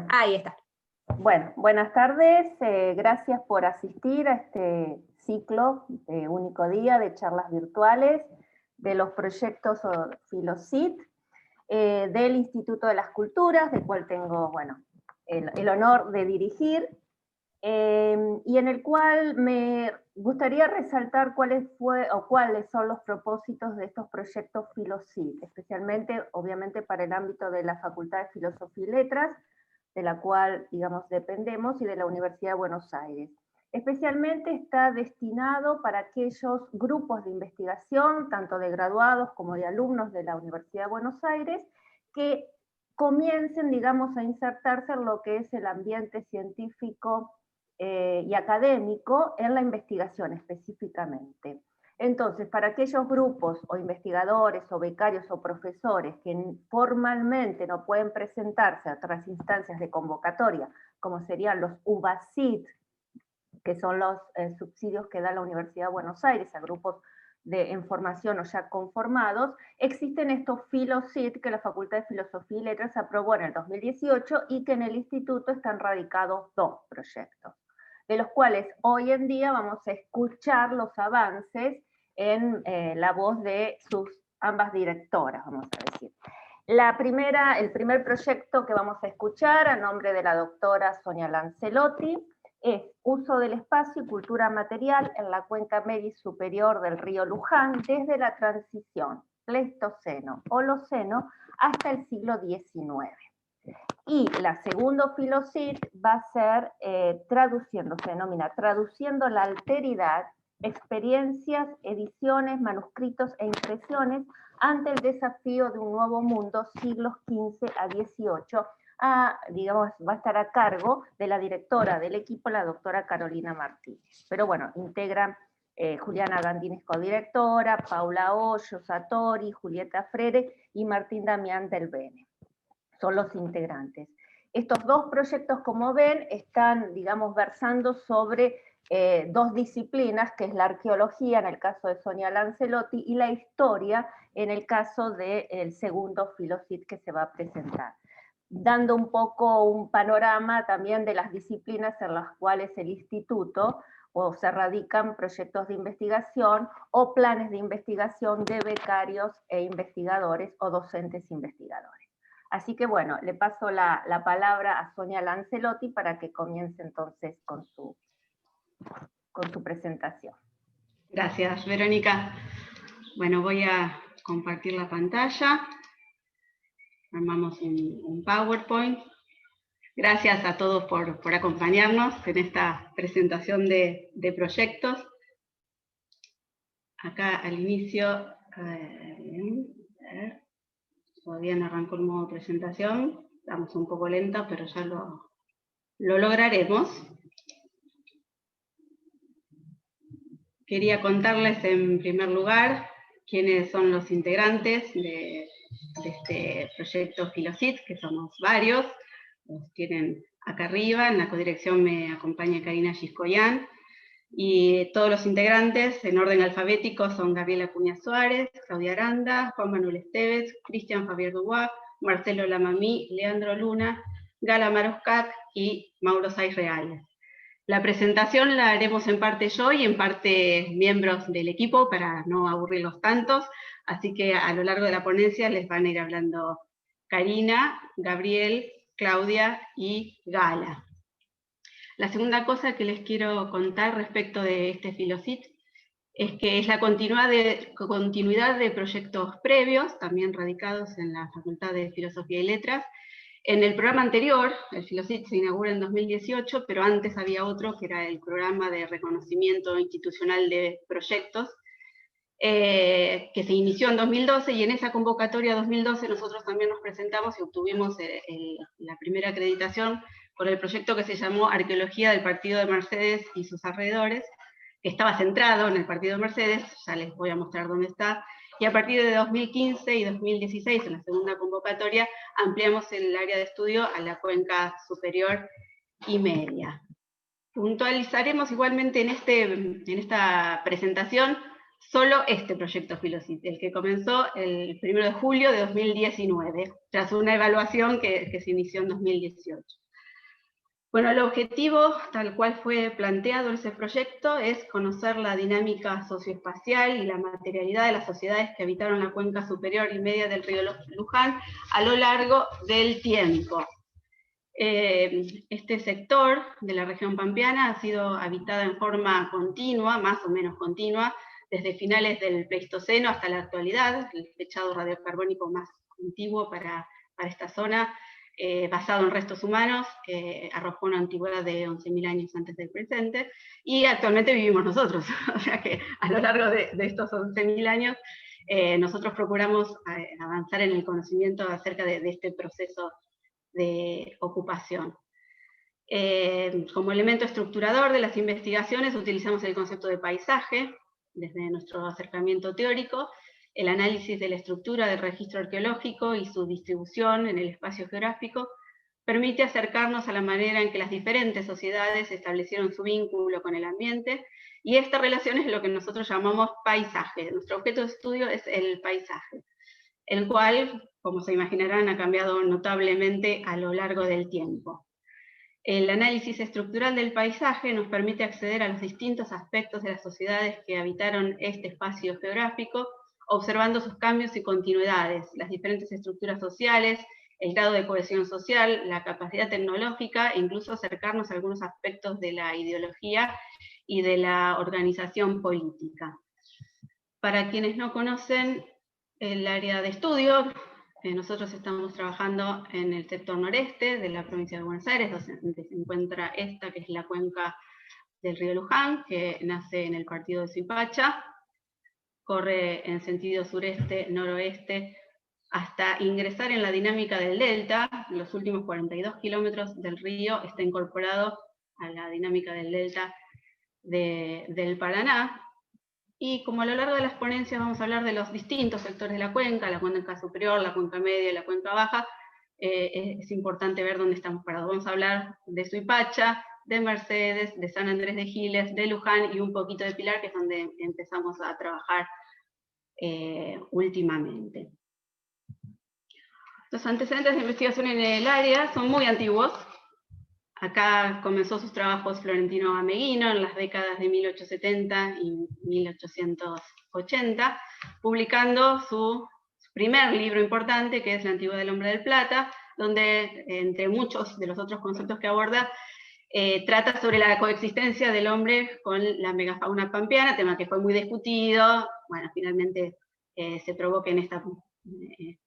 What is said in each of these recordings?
Ahí está. Bueno, buenas tardes, gracias por asistir a este ciclo de único día de charlas virtuales de los proyectos Filosit del Instituto de las Culturas, del cual tengo, bueno, el honor de dirigir, y en el cual me gustaría resaltar cuáles son los propósitos de estos proyectos Filosit, especialmente, obviamente, para el ámbito de la Facultad de Filosofía y Letras, de la cual, digamos, dependemos, y de la Universidad de Buenos Aires. Especialmente está destinado para aquellos grupos de investigación, tanto de graduados como de alumnos de la Universidad de Buenos Aires, que comiencen, digamos, a insertarse en lo que es el ambiente científico y académico en la investigación específicamente. Entonces, para aquellos grupos o investigadores o becarios o profesores que formalmente no pueden presentarse a otras instancias de convocatoria, como serían los UBASIT, que son los subsidios que da la Universidad de Buenos Aires a grupos en formación o ya conformados, existen estos Filosit que la Facultad de Filosofía y Letras aprobó en el 2018 y que en el instituto están radicados 2 proyectos, de los cuales hoy en día vamos a escuchar los avances en la voz de sus ambas directoras, vamos a decir. El primer proyecto que vamos a escuchar a nombre de la doctora Sonia Lancelotti es Uso del espacio y cultura material en la cuenca media y superior del río Luján desde la transición Pleistoceno-Holoceno hasta el siglo XIX. Y la segundo Filosit va a ser se denomina Traduciendo la alteridad, experiencias, ediciones, manuscritos e impresiones ante el desafío de un nuevo mundo, siglos XV a XVIII, digamos, va a estar a cargo de la directora del equipo, la doctora Carolina Martínez. Pero bueno, integran Juliana Gandini, codirectora, Paula Hoyo, Satori, Julieta Frere y Martín Damián del Bene. Son los integrantes. Estos 2 proyectos, como ven, están, digamos, versando sobre 2 disciplinas, que es la arqueología, en el caso de Sonia Lancelotti, y la historia, en el caso del segundo Filosit que se va a presentar, dando un poco un panorama también de las disciplinas en las cuales el instituto o se radican proyectos de investigación o planes de investigación de becarios e investigadores o docentes investigadores. Así que bueno, le paso la palabra a Sonia Lancelotti para que comience entonces con su presentación. Gracias, Verónica. Bueno, voy a compartir la pantalla. Armamos un PowerPoint. Gracias a todos por acompañarnos en esta presentación de proyectos. Acá al inicio, todavía no arrancó el modo presentación, estamos un poco lenta, pero ya lo lograremos. Quería contarles en primer lugar quiénes son los integrantes de este proyecto Filosit, que somos varios, los tienen acá arriba, en la codirección me acompaña Karina Giscoyán, y todos los integrantes en orden alfabético son Gabriela Acuña Suárez, Claudia Aranda, Juan Manuel Esteves, Cristian Javier Dubois, Marcelo Lamamí, Leandro Luna, Gala Maroscac y Mauro Saiz Reales. La presentación la haremos en parte yo y en parte miembros del equipo para no aburrirlos tantos, así que a lo largo de la ponencia les van a ir hablando Karina, Gabriel, Claudia y Gala. La segunda cosa que les quiero contar respecto de este Filosit es que es la continuidad de proyectos previos, también radicados en la Facultad de Filosofía y Letras. En el programa anterior, el Filosit se inaugura en 2018, pero antes había otro que era el Programa de Reconocimiento Institucional de Proyectos, que se inició en 2012, y en esa convocatoria 2012 nosotros también nos presentamos y obtuvimos la primera acreditación por el proyecto que se llamó Arqueología del Partido de Mercedes y sus alrededores, que estaba centrado en el Partido de Mercedes, ya les voy a mostrar dónde está, y a partir de 2015 y 2016, en la segunda convocatoria, ampliamos el área de estudio a la cuenca superior y media. Puntualizaremos igualmente en esta presentación solo este proyecto Filosit, el que comenzó el 1 de julio de 2019, tras una evaluación que se inició en 2018. Bueno, el objetivo, tal cual fue planteado ese proyecto, es conocer la dinámica socioespacial y la materialidad de las sociedades que habitaron la cuenca superior y media del río Luján a lo largo del tiempo. Este sector de la región pampeana ha sido habitada en forma continua, más o menos continua, desde finales del Pleistoceno hasta la actualidad. El fechado radiocarbónico más antiguo para esta zona, basado en restos humanos, arrojó una antigüedad de 11.000 años antes del presente, y actualmente vivimos nosotros. O sea que a lo largo de estos 11.000 años, nosotros procuramos avanzar en el conocimiento acerca de este proceso de ocupación. Como elemento estructurador de las investigaciones utilizamos el concepto de paisaje, desde nuestro acercamiento teórico, el análisis de la estructura del registro arqueológico y su distribución en el espacio geográfico, permite acercarnos a la manera en que las diferentes sociedades establecieron su vínculo con el ambiente, y esta relación es lo que nosotros llamamos paisaje. Nuestro objeto de estudio es el paisaje, el cual, como se imaginarán, ha cambiado notablemente a lo largo del tiempo. El análisis estructural del paisaje nos permite acceder a los distintos aspectos de las sociedades que habitaron este espacio geográfico, observando sus cambios y continuidades, las diferentes estructuras sociales, el grado de cohesión social, la capacidad tecnológica, e incluso acercarnos a algunos aspectos de la ideología y de la organización política. Para quienes no conocen el área de estudio, nosotros estamos trabajando en el sector noreste de la provincia de Buenos Aires, donde se encuentra esta, que es la cuenca del río Luján, que nace en el partido de Suipacha, corre en sentido sureste-noroeste hasta ingresar en la dinámica del delta. Los últimos 42 kilómetros del río está incorporado a la dinámica del delta del Paraná. Y como a lo largo de las ponencias vamos a hablar de los distintos sectores de la cuenca superior, la cuenca media y la cuenca baja, es importante ver dónde estamos parados. Vamos a hablar de Suipacha, de Mercedes, de San Andrés de Giles, de Luján y un poquito de Pilar, que es donde empezamos a trabajar últimamente. Los antecedentes de investigación en el área son muy antiguos. Acá comenzó sus trabajos Florentino Ameguino en las décadas de 1870 y 1880, publicando su primer libro importante, que es La Antigüedad del Hombre del Plata, donde, entre muchos de los otros conceptos que aborda, trata sobre la coexistencia del hombre con la megafauna pampeana, tema que fue muy discutido. Bueno, finalmente se probó que en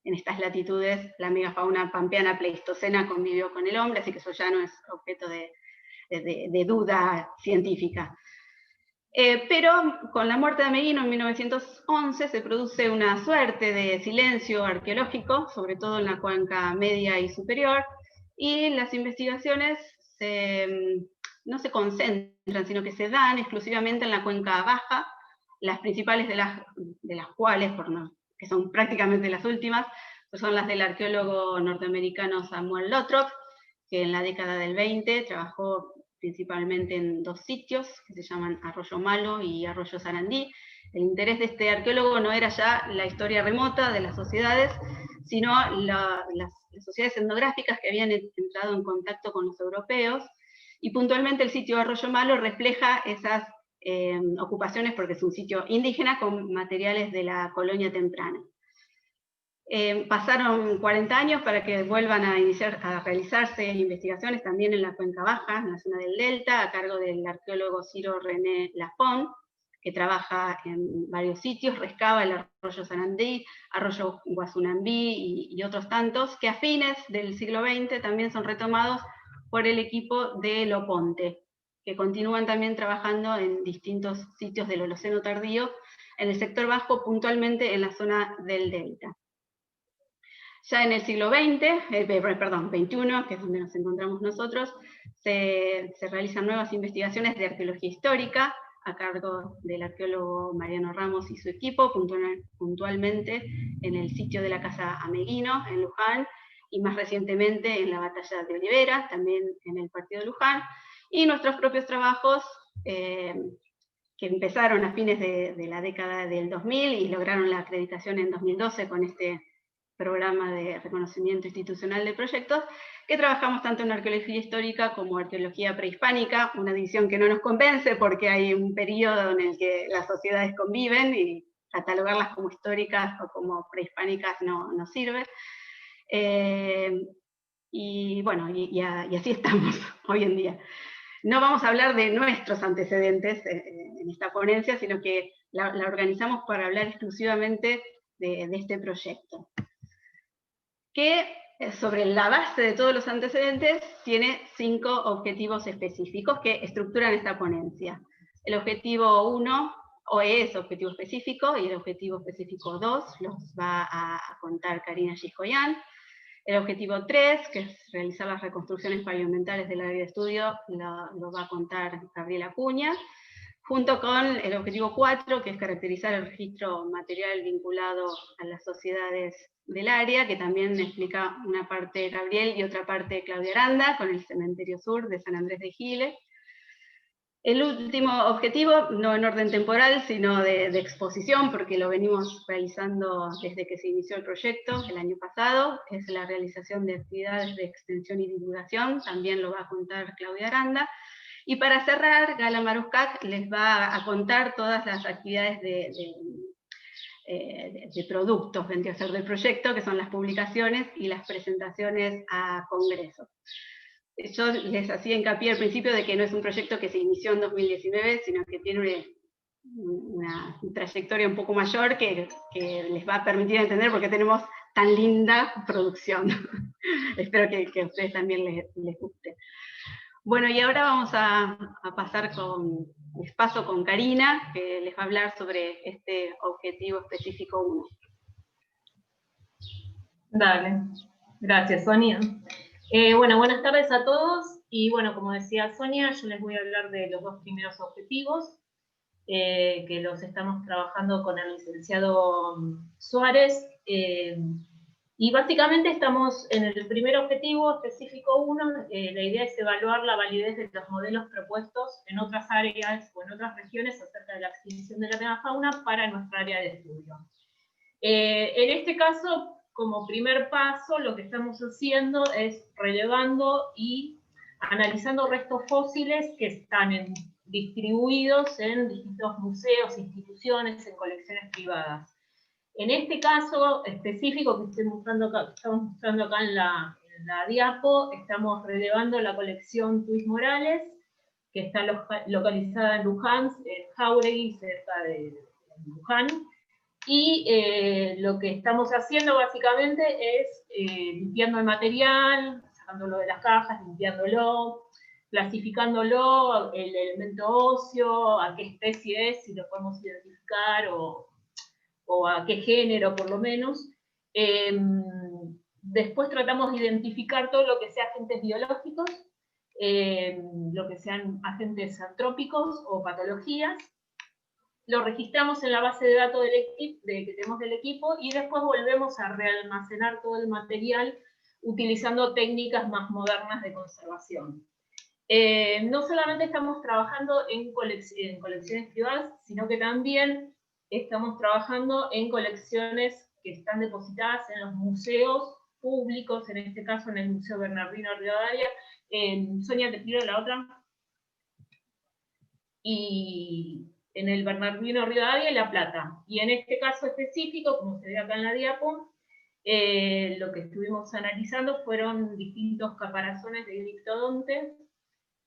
estas latitudes la megafauna pampeana pleistocena convivió con el hombre, así que eso ya no es objeto de duda científica. Pero con la muerte de Ameguino en 1911 se produce una suerte de silencio arqueológico, sobre todo en la cuenca media y superior, y las investigaciones no se concentran, sino que se dan exclusivamente en la cuenca baja, las principales de las cuales, que son prácticamente las últimas, pues son las del arqueólogo norteamericano Samuel Lothrop, que en la década del 20 trabajó principalmente en dos sitios, que se llaman Arroyo Malo y Arroyo Sarandí. El interés de este arqueólogo no era ya la historia remota de las sociedades, sino las sociedades etnográficas que habían entrado en contacto con los europeos, y puntualmente el sitio Arroyo Malo refleja esas ocupaciones porque es un sitio indígena con materiales de la colonia temprana. Pasaron 40 años para que vuelvan a realizarse investigaciones también en la cuenca baja, en la zona del delta, a cargo del arqueólogo Ciro René Lafont, que trabaja en varios sitios, rescaba el arroyo Sarandí, arroyo Guazunambí y otros tantos, que a fines del siglo XX también son retomados por el equipo de Loponte, que continúan también trabajando en distintos sitios del Holoceno tardío, en el sector bajo, puntualmente en la zona del delta. Ya en el siglo XXI, que es donde nos encontramos nosotros, se realizan nuevas investigaciones de arqueología histórica, a cargo del arqueólogo Mariano Ramos y su equipo, puntualmente en el sitio de la Casa Ameguino, en Luján, y más recientemente en la Batalla de Olivera, también en el partido de Luján, y nuestros propios trabajos que empezaron a fines de la década del 2000 y lograron la acreditación en 2012 con este programa de reconocimiento institucional de proyectos, que trabajamos tanto en arqueología histórica como arqueología prehispánica, una división que no nos convence porque hay un periodo en el que las sociedades conviven y catalogarlas como históricas o como prehispánicas no sirve. Y bueno, y así estamos hoy en día. No vamos a hablar de nuestros antecedentes en esta ponencia, sino que la organizamos para hablar exclusivamente de este proyecto, que sobre la base de todos los antecedentes tiene 5 objetivos específicos que estructuran esta ponencia. El objetivo 1 es objetivo específico, y el objetivo específico 2 los va a contar Karina Giscoyan. El objetivo 3, que es realizar las reconstrucciones pavimentales del área de estudio, lo va a contar Gabriela Acuña, junto con el objetivo 4, que es caracterizar el registro material vinculado a las sociedades del área, que también explica una parte Gabriel y otra parte Claudia Aranda, con el Cementerio Sur de San Andrés de Giles. El último objetivo, no en orden temporal, sino de exposición, porque lo venimos realizando desde que se inició el proyecto el año pasado, es la realización de actividades de extensión y divulgación, también lo va a contar Claudia Aranda. Y para cerrar, Gala Maruscac les va a contar todas las actividades de productos, vendría a ser del proyecto, que son las publicaciones y las presentaciones a congresos. Yo les hacía hincapié al principio de que no es un proyecto que se inició en 2019, sino que tiene una trayectoria un poco mayor que les va a permitir entender por qué tenemos tan linda producción. Espero que a ustedes también les guste. Bueno, y ahora vamos a pasar les paso con Karina, que les va a hablar sobre este objetivo específico 1. Dale, gracias Sonia. Bueno, buenas tardes a todos, y bueno, como decía Sonia, yo les voy a hablar de los 2 primeros objetivos, que los estamos trabajando con el licenciado Suárez, y básicamente estamos en el primer objetivo específico 1, la idea es evaluar la validez de los modelos propuestos en otras áreas o en otras regiones acerca de la extinción de la megafauna para nuestra área de estudio. En este caso, como primer paso, lo que estamos haciendo es relevando y analizando restos fósiles que están distribuidos en distintos museos, instituciones, en colecciones privadas. En este caso específico que estamos mostrando acá en la diapo, estamos relevando la colección Luis Morales, que está localizada en Luján, en Jáuregui, cerca de Luján. Y lo que estamos haciendo básicamente es limpiando el material, sacándolo de las cajas, limpiándolo, clasificándolo, el elemento óseo, a qué especie es, si lo podemos identificar, o a qué género por lo menos. Después tratamos de identificar todo lo que sea agentes biológicos, lo que sean agentes antrópicos o patologías. Lo registramos en la base de datos que tenemos del equipo, y después volvemos a realmacenar todo el material utilizando técnicas más modernas de conservación. No solamente estamos trabajando en colecciones privadas, sino que también estamos trabajando en colecciones que están depositadas en los museos públicos, en este caso en el Museo Bernardino Rivadavia. Sonia, te pido la otra. Y en el Bernardino Rivadavia y La Plata. Y en este caso específico, como se ve acá en la diapo, lo que estuvimos analizando fueron distintos caparazones de gliptodontes.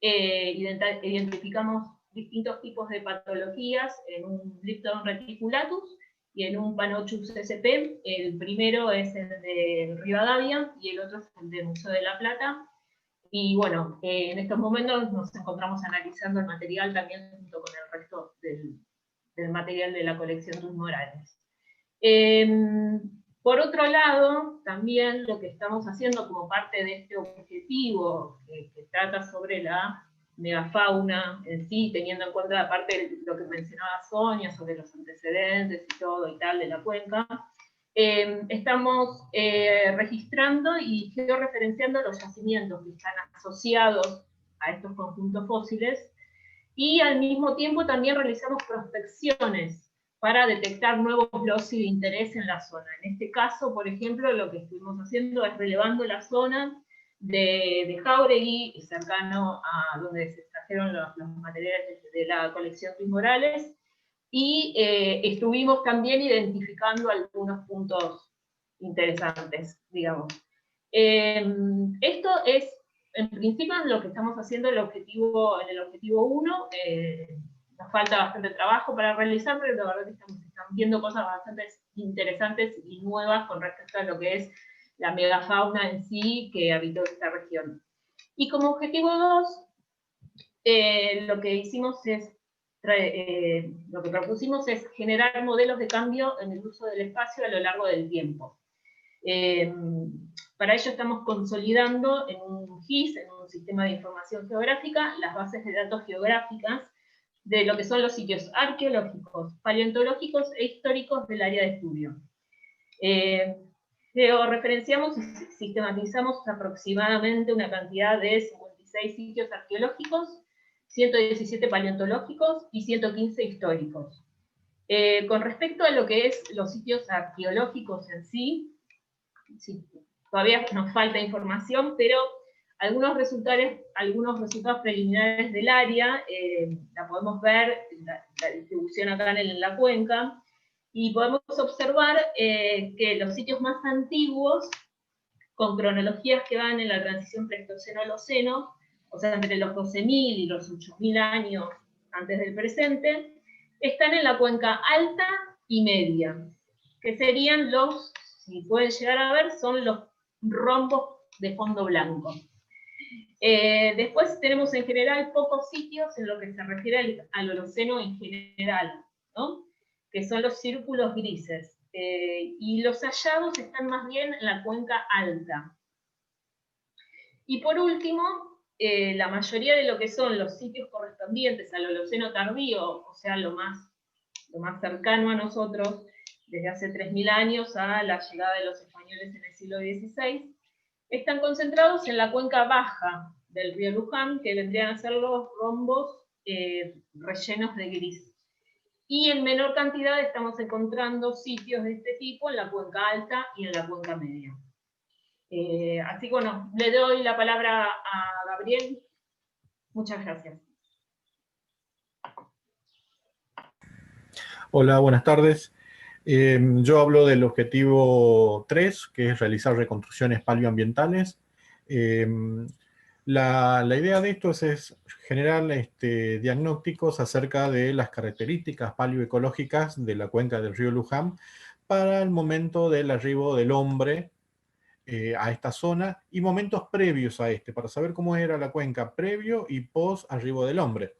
Identificamos distintos tipos de patologías en un Glyptodon reticulatus y en un Panochus sp. El primero es el de Rivadavia y el otro es el del Museo de La Plata. Y bueno, en estos momentos nos encontramos analizando el material también junto con el resto del material de la colección Luis Morales. Por otro lado, también lo que estamos haciendo como parte de este objetivo que trata sobre la megafauna en sí, teniendo en cuenta la parte de lo que mencionaba Sonia sobre los antecedentes y todo y tal de la cuenca, estamos registrando y georreferenciando los yacimientos que están asociados a estos conjuntos fósiles, y al mismo tiempo también realizamos prospecciones para detectar nuevos loci de interés en la zona. En este caso, por ejemplo, lo que estuvimos haciendo es relevando la zona de Jáuregui, cercano a donde se extrajeron los materiales de la colección Luis Morales, y estuvimos también identificando algunos puntos interesantes, digamos. Esto es, en principio, lo que estamos haciendo en el objetivo 1. Nos falta bastante trabajo para realizar, pero la verdad es que están viendo cosas bastante interesantes y nuevas con respecto a lo que es la megafauna en sí que habitó esta región. Y como objetivo 2, lo que hicimos es lo que propusimos es generar modelos de cambio en el uso del espacio a lo largo del tiempo. Para ello estamos consolidando en un GIS, en un sistema de información geográfica, las bases de datos geográficas de lo que son los sitios arqueológicos, paleontológicos e históricos del área de estudio. Georreferenciamos y sistematizamos aproximadamente una cantidad de 56 sitios arqueológicos, 117 paleontológicos y 115 históricos. Con respecto a lo que es los sitios arqueológicos en sí, todavía nos falta información, pero algunos resultados preliminares del área, la podemos ver, la distribución acá en la cuenca, y podemos observar que los sitios más antiguos, con cronologías que van en la transición Pleistoceno-Holoceno, o sea, entre los 12.000 y los 8.000 años antes del presente, están en la cuenca alta y media, que serían los, si pueden llegar a ver, son los rombos de fondo blanco. Después tenemos en general pocos sitios en lo que se refiere al Holoceno en general, ¿no? Que son los círculos grises. Y los hallazgos están más bien en la cuenca alta. Y por último, la mayoría de lo que son los sitios correspondientes al Holoceno tardío, o sea, lo más cercano a nosotros, desde hace 3.000 años a la llegada de los españoles en el siglo XVI, están concentrados en la cuenca baja del río Luján, que vendrían a ser los rombos rellenos de gris. Y en menor cantidad estamos encontrando sitios de este tipo en la cuenca alta y en la cuenca media. Así que bueno, le doy la palabra a Gabriel. Muchas gracias. Hola, buenas tardes. Yo hablo del objetivo 3, que es realizar reconstrucciones paleoambientales. La idea de esto es generar diagnósticos acerca de las características paleoecológicas de la cuenca del río Luján para el momento del arribo del hombre a esta zona y momentos previos a para saber cómo era la cuenca previo y post arribo del hombre.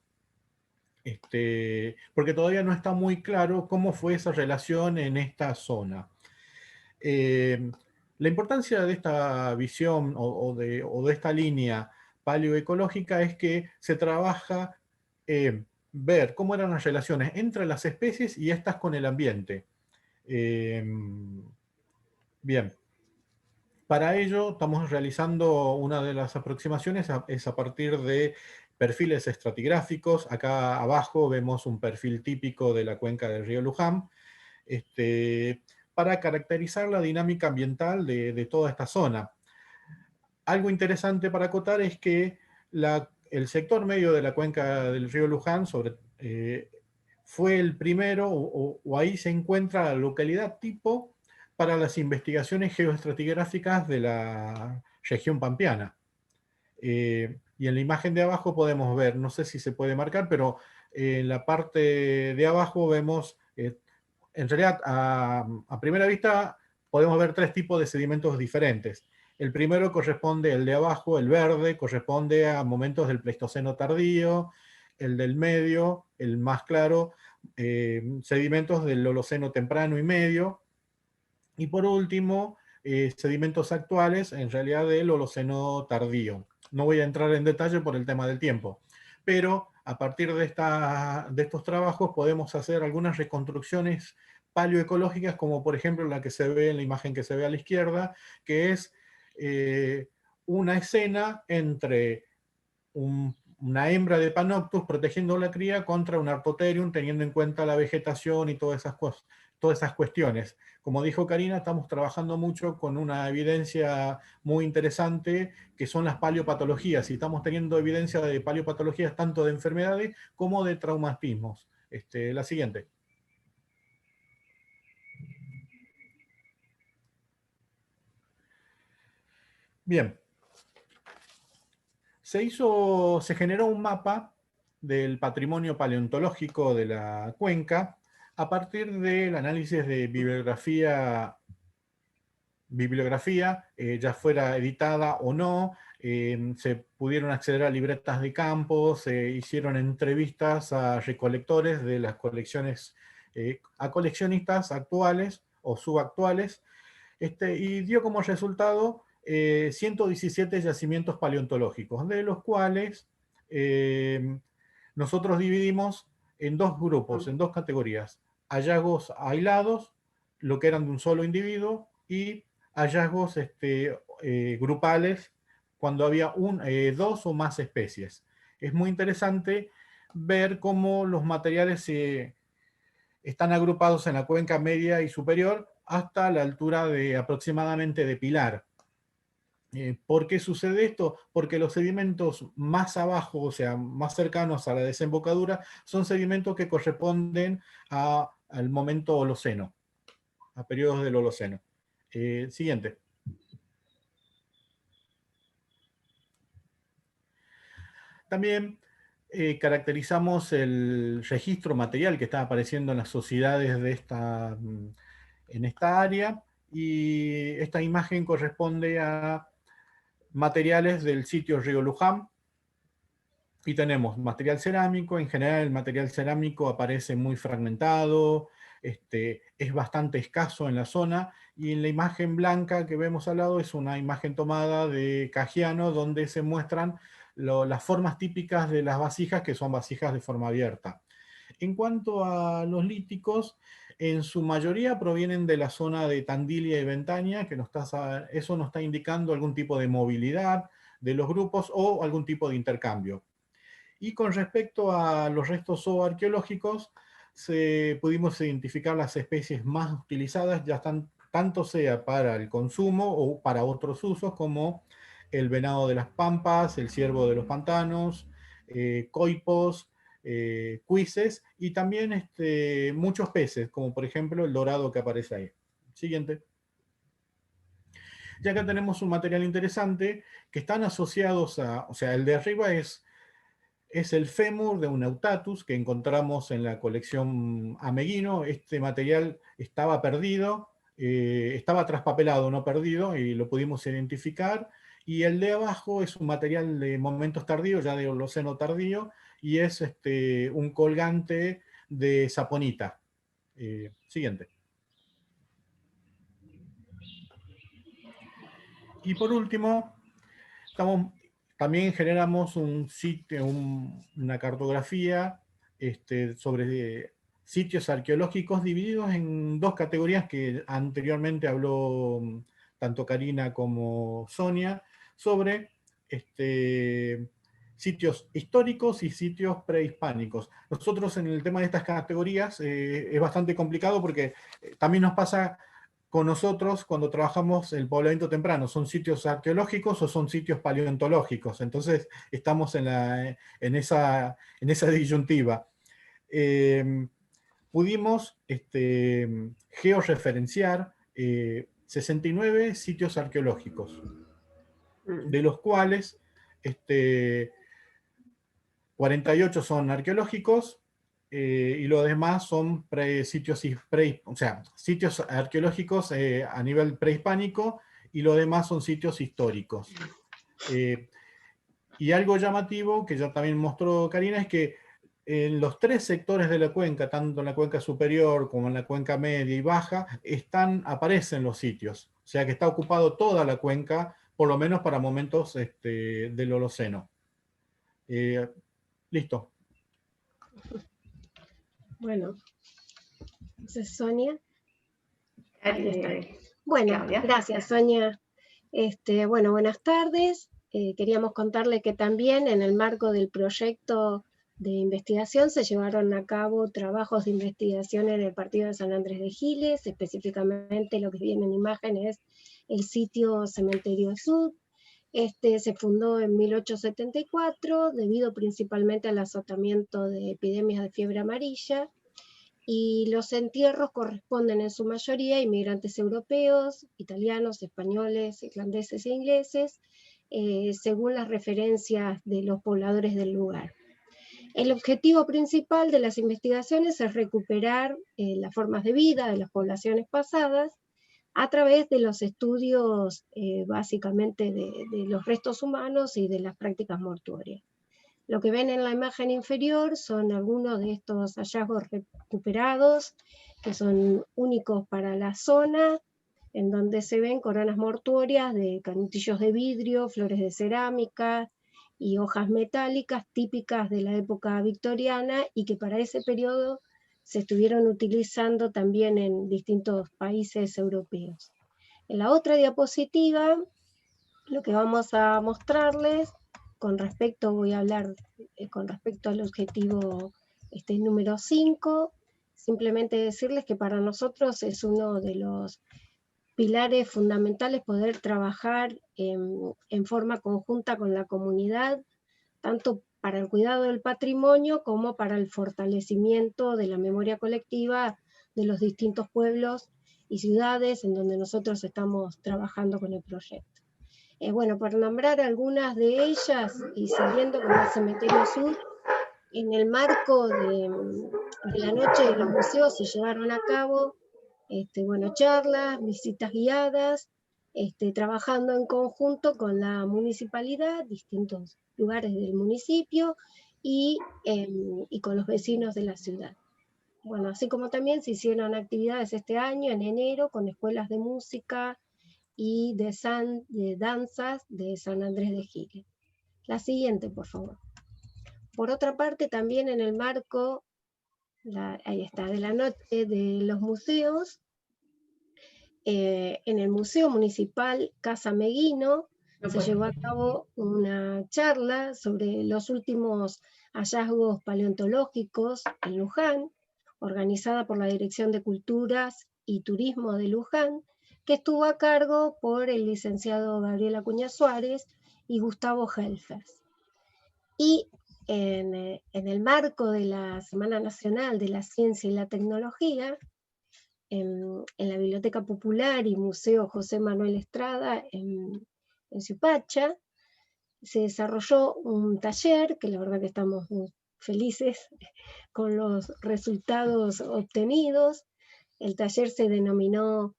Porque todavía no está muy claro cómo fue esa relación en esta zona. La importancia de esta visión o de esta línea paleoecológica es que se trabaja ver cómo eran las relaciones entre las especies y estas con el ambiente. Bien. Para ello estamos realizando una de las aproximaciones, es a partir de perfiles estratigráficos. Acá abajo vemos un perfil típico de la cuenca del río Luján, para caracterizar la dinámica ambiental de toda esta zona. Algo interesante para acotar es que el sector medio de la cuenca del río Luján fue el primero, o ahí se encuentra la localidad tipo para las investigaciones geoestratigráficas de la región pampeana. Y en la imagen de abajo podemos ver, no sé si se puede marcar, pero en la parte de abajo vemos, en realidad a primera vista podemos ver 3 tipos de sedimentos diferentes. El primero corresponde, el de abajo, el verde, corresponde a momentos del Pleistoceno tardío. El del medio, el más claro, sedimentos del Holoceno temprano y medio. Y por último, sedimentos actuales, en realidad del Holoceno tardío. No voy a entrar en detalle por el tema del tiempo, pero a partir de estos trabajos podemos hacer algunas reconstrucciones paleoecológicas, como por ejemplo la que se ve en la imagen que se ve a la izquierda, que es una escena entre una hembra de Panoptus protegiendo la cría contra un Artotherium, teniendo en cuenta la vegetación y todas esas cuestiones. Como dijo Karina, estamos trabajando mucho con una evidencia muy interesante, que son las paleopatologías, y estamos teniendo evidencia de paleopatologías tanto de enfermedades como de traumatismos. La siguiente. Bien. Se generó un mapa del patrimonio paleontológico de la cuenca a partir del análisis de bibliografía, ya fuera editada o no. Se pudieron acceder a libretas de campo, se hicieron entrevistas a recolectores de las colecciones, a coleccionistas actuales o subactuales, y dio como resultado 117 yacimientos paleontológicos, de los cuales nosotros dividimos en dos grupos, en dos categorías: hallazgos aislados, lo que eran de un solo individuo, y hallazgos grupales, cuando había dos o más especies. Es muy interesante ver cómo los materiales están agrupados en la cuenca media y superior hasta la altura de aproximadamente de Pilar. ¿Por qué sucede esto? Porque los sedimentos más abajo, o sea, más cercanos a la desembocadura, son sedimentos que corresponden al momento Holoceno, a periodos del Holoceno. Siguiente. También caracterizamos el registro material que está apareciendo en las sociedades en esta área, y esta imagen corresponde a materiales del sitio Río Luján, y tenemos material cerámico. En general el material cerámico aparece muy fragmentado, es bastante escaso en la zona, y en la imagen blanca que vemos al lado es una imagen tomada de Cagiano, donde se muestran las formas típicas de las vasijas, que son vasijas de forma abierta. En cuanto a los líticos, en su mayoría provienen de la zona de Tandilia y Ventania, que eso nos está indicando algún tipo de movilidad de los grupos o algún tipo de intercambio. Y con respecto a los restos zooarqueológicos, pudimos identificar las especies más utilizadas, tanto sea para el consumo o para otros usos, como el venado de las pampas, el ciervo de los pantanos, coipos, cuises, y también muchos peces, como por ejemplo el dorado que aparece ahí. Siguiente. Y acá tenemos un material interesante que están asociados o sea, el de arriba es el fémur de un Nautatus que encontramos en la colección Ameghino. Este material estaba perdido, estaba traspapelado, no perdido, y lo pudimos identificar. Y el de abajo es un material de momentos tardíos, ya de Holoceno tardío, y es un colgante de saponita. Siguiente. Y por último, también generamos un sitio, una cartografía sobre sitios arqueológicos divididos en dos categorías que anteriormente habló tanto Karina como Sonia, sobre sitios históricos y sitios prehispánicos. Nosotros en el tema de estas categorías es bastante complicado, porque también nos pasa con nosotros cuando trabajamos el poblamiento temprano: ¿son sitios arqueológicos o son sitios paleontológicos? Entonces estamos en esa disyuntiva. Pudimos georreferenciar 69 sitios arqueológicos, de los cuales 48 son arqueológicos, y los demás son sitios arqueológicos a nivel prehispánico, y los demás son sitios históricos. Y algo llamativo que ya también mostró Karina es que en los tres sectores de la cuenca, tanto en la cuenca superior como en la cuenca media y baja, aparecen los sitios. O sea que está ocupado toda la cuenca, por lo menos para momentos del Holoceno. Listo. Bueno, entonces Sonia. Claudia. Bueno, gracias Sonia. Bueno, buenas tardes. queríamos contarle que también en el marco del proyecto de investigación se llevaron a cabo trabajos de investigación en el partido de San Andrés de Giles, específicamente lo que viene en imágenes el sitio Cementerio Sud. Se fundó en 1874 debido principalmente al azotamiento de epidemias de fiebre amarilla, y los entierros corresponden en su mayoría a inmigrantes europeos, italianos, españoles, irlandeses e ingleses, según las referencias de los pobladores del lugar. El objetivo principal de las investigaciones es recuperar las formas de vida de las poblaciones pasadas a través de los estudios básicamente de los restos humanos y de las prácticas mortuorias. Lo que ven en la imagen inferior son algunos de estos hallazgos recuperados, que son únicos para la zona, en donde se ven coronas mortuorias de canutillos de vidrio, flores de cerámica y hojas metálicas típicas de la época victoriana, y que para ese periodo se estuvieron utilizando también en distintos países europeos. En la otra diapositiva, lo que vamos a mostrarles, voy a hablar con respecto al objetivo número 5, simplemente decirles que para nosotros es uno de los pilares fundamentales poder trabajar en forma conjunta con la comunidad, tanto para el cuidado del patrimonio como para el fortalecimiento de la memoria colectiva de los distintos pueblos y ciudades en donde nosotros estamos trabajando con el proyecto. Bueno, por nombrar algunas de ellas, y siguiendo con el Cementerio Sud, en el marco de la Noche de los Museos se llevaron a cabo charlas, visitas guiadas, trabajando en conjunto con la municipalidad, distintos lugares del municipio y con los vecinos de la ciudad. Bueno, así como también se hicieron actividades este año, en enero, con escuelas de música y de danzas de San Andrés de Giles. La siguiente, por favor. Por otra parte, también en el marco, ahí está, de la Noche de los Museos, en el Museo Municipal Casa Meguino se llevó a cabo una charla sobre los últimos hallazgos paleontológicos en Luján, organizada por la Dirección de Culturas y Turismo de Luján, que estuvo a cargo por el licenciado Gabriel Acuña Suárez y Gustavo Helfers. Y en el marco de la Semana Nacional de la Ciencia y la Tecnología, en la Biblioteca Popular y Museo José Manuel Estrada en Suipacha, se desarrolló un taller, que la verdad que estamos muy felices con los resultados obtenidos. El taller se denominó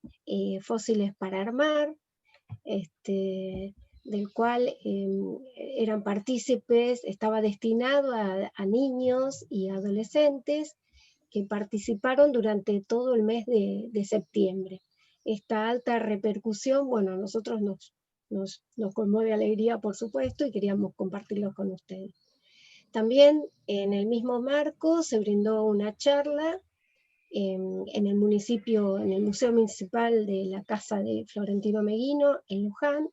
Fósiles para Armar, del cual eran partícipes, estaba destinado a niños y adolescentes que participaron durante todo el mes de septiembre. Esta alta repercusión, bueno, a nosotros nos conmueve alegría, por supuesto, y queríamos compartirlo con ustedes. También en el mismo marco se brindó una charla en el Museo Municipal de la Casa de Florentino Meguino, en Luján,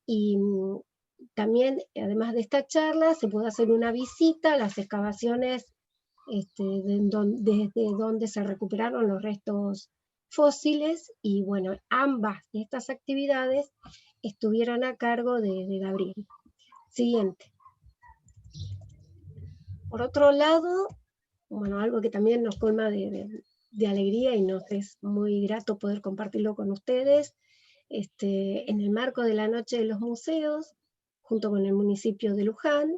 y también, además de esta charla, se pudo hacer una visita a las excavaciones desde donde se recuperaron los restos fósiles, y bueno, ambas de estas actividades estuvieron a cargo de Gabriel. Siguiente. Por otro lado, bueno, algo que también nos colma de alegría y nos es muy grato poder compartirlo con ustedes, en el marco de la Noche de los Museos, junto con el municipio de Luján,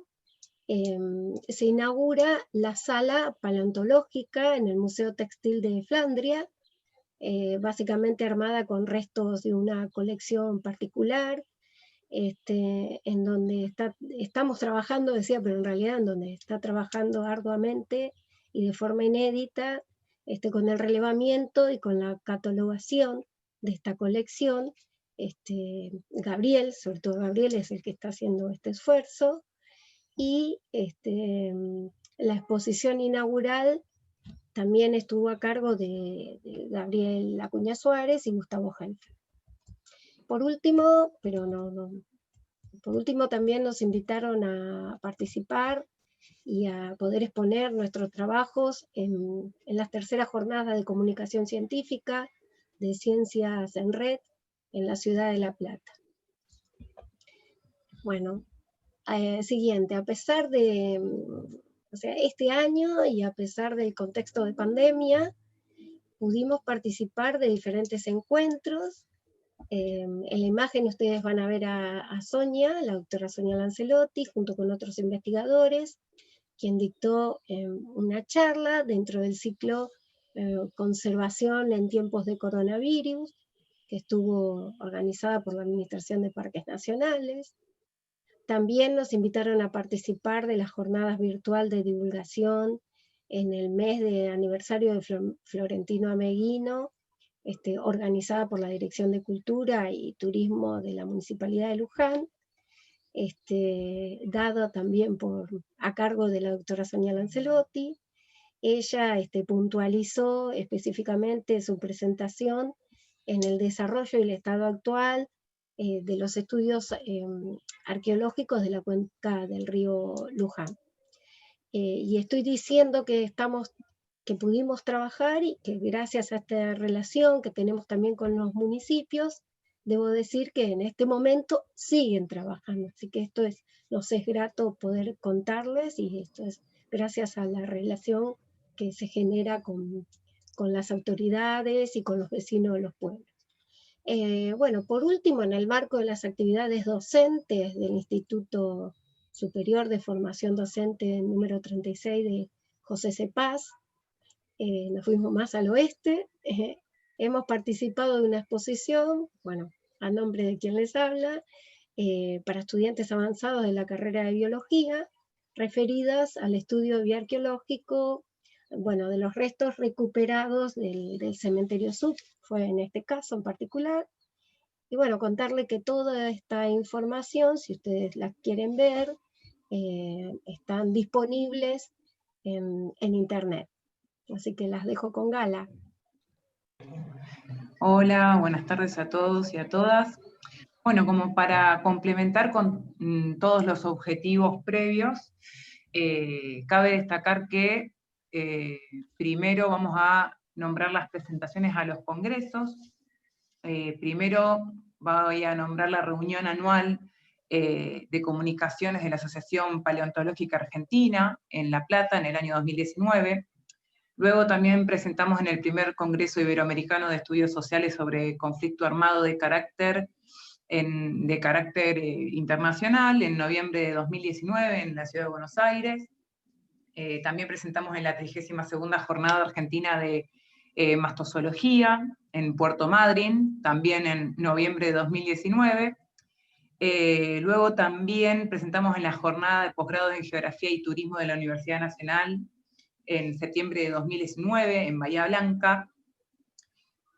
se inaugura la sala paleontológica en el Museo Textil de Flandria, básicamente armada con restos de una colección particular, en donde estamos trabajando, decía, pero en realidad en donde está trabajando arduamente y de forma inédita, con el relevamiento y con la catalogación de esta colección. Gabriel, sobre todo Gabriel, es el que está haciendo este esfuerzo, y la exposición inaugural también estuvo a cargo de Gabriel Acuña Suárez y Gustavo Helfer. Por último, pero no Por último, también nos invitaron a participar y a poder exponer nuestros trabajos en las terceras jornadas de comunicación científica de Ciencias en Red en la ciudad de La Plata. Bueno, siguiente, a pesar de, o sea, este año y a pesar del contexto de pandemia, pudimos participar de diferentes encuentros. En la imagen ustedes van a ver a Sonia, la doctora Sonia Lancelotti, junto con otros investigadores, quien dictó una charla dentro del ciclo Conservación en tiempos de coronavirus, que estuvo organizada por la Administración de Parques Nacionales. También nos invitaron a participar de las jornadas virtual de divulgación en el mes de aniversario de Florentino Ameghino, organizada por la Dirección de Cultura y Turismo de la Municipalidad de Luján, dada también a cargo de la doctora Sonia Lancelotti. Ella puntualizó específicamente su presentación en el desarrollo y el estado actual de los estudios arqueológicos de la cuenca del río Luján. Y estoy diciendo que pudimos trabajar y que gracias a esta relación que tenemos también con los municipios, debo decir que en este momento siguen trabajando, así que nos es grato poder contarles, y esto es gracias a la relación que se genera con las autoridades y con los vecinos de los pueblos. Bueno, por último, en el marco de las actividades docentes del Instituto Superior de Formación Docente número 36 de José C. Paz, nos fuimos más al oeste, hemos participado de una exposición, bueno, a nombre de quien les habla, para estudiantes avanzados de la carrera de biología, referidas al estudio bioarqueológico, bueno, de los restos recuperados del cementerio Sud, fue en este caso en particular. Y bueno, contarle que toda esta información, si ustedes la quieren ver, están disponibles en internet. Así que las dejo con Gala. Hola, buenas tardes a todos y a todas. Bueno, como para complementar con todos los objetivos previos, cabe destacar que primero vamos a nombrar las presentaciones a los congresos. Primero voy a nombrar la reunión anual de comunicaciones de la Asociación Paleontológica Argentina en La Plata en el año 2019. Luego también presentamos en el primer Congreso Iberoamericano de Estudios Sociales sobre conflicto armado de carácter internacional en noviembre de 2019 en la ciudad de Buenos Aires. También presentamos en la 32ª Jornada Argentina de Mastozoología en Puerto Madryn, también en noviembre de 2019. Luego también presentamos en la Jornada de Posgrado en Geografía y Turismo de la Universidad Nacional en septiembre de 2019 en Bahía Blanca.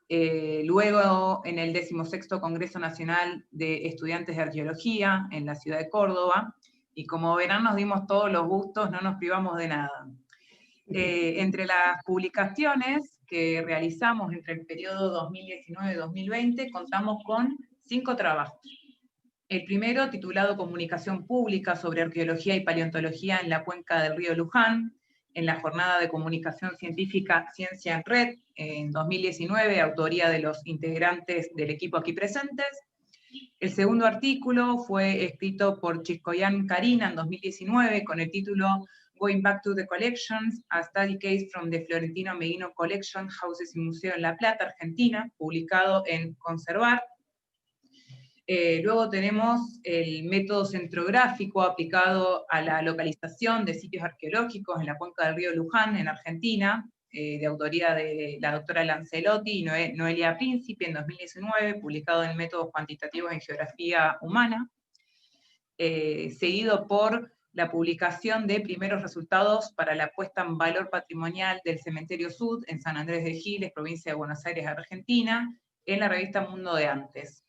Luego en el 16º Congreso Nacional de Estudiantes de Arqueología en la ciudad de Córdoba, y como verán nos dimos todos los gustos, no nos privamos de nada. Entre las publicaciones que realizamos entre el periodo 2019-2020 contamos con 5 trabajos. El primero, titulado Comunicación Pública sobre Arqueología y Paleontología en la Cuenca del Río Luján, en la Jornada de Comunicación Científica Ciencia en Red, en 2019, autoría de los integrantes del equipo aquí presentes. El segundo artículo fue escrito por Chiscoyan Karina en 2019, con el título Going Back to the Collections, a Study Case from the Florentino Ameghino Collection, Houses y Museo en La Plata, Argentina, publicado en Conservar. Luego tenemos el método centrográfico aplicado a la localización de sitios arqueológicos en la cuenca del río Luján, en Argentina, de autoría de la doctora Lancelotti y Noelia Príncipe en 2019, publicado en Métodos Cuantitativos en Geografía Humana, seguido por la publicación de primeros resultados para la puesta en valor patrimonial del Cementerio Sud en San Andrés de Giles, provincia de Buenos Aires, Argentina, en la revista Mundo de Antes.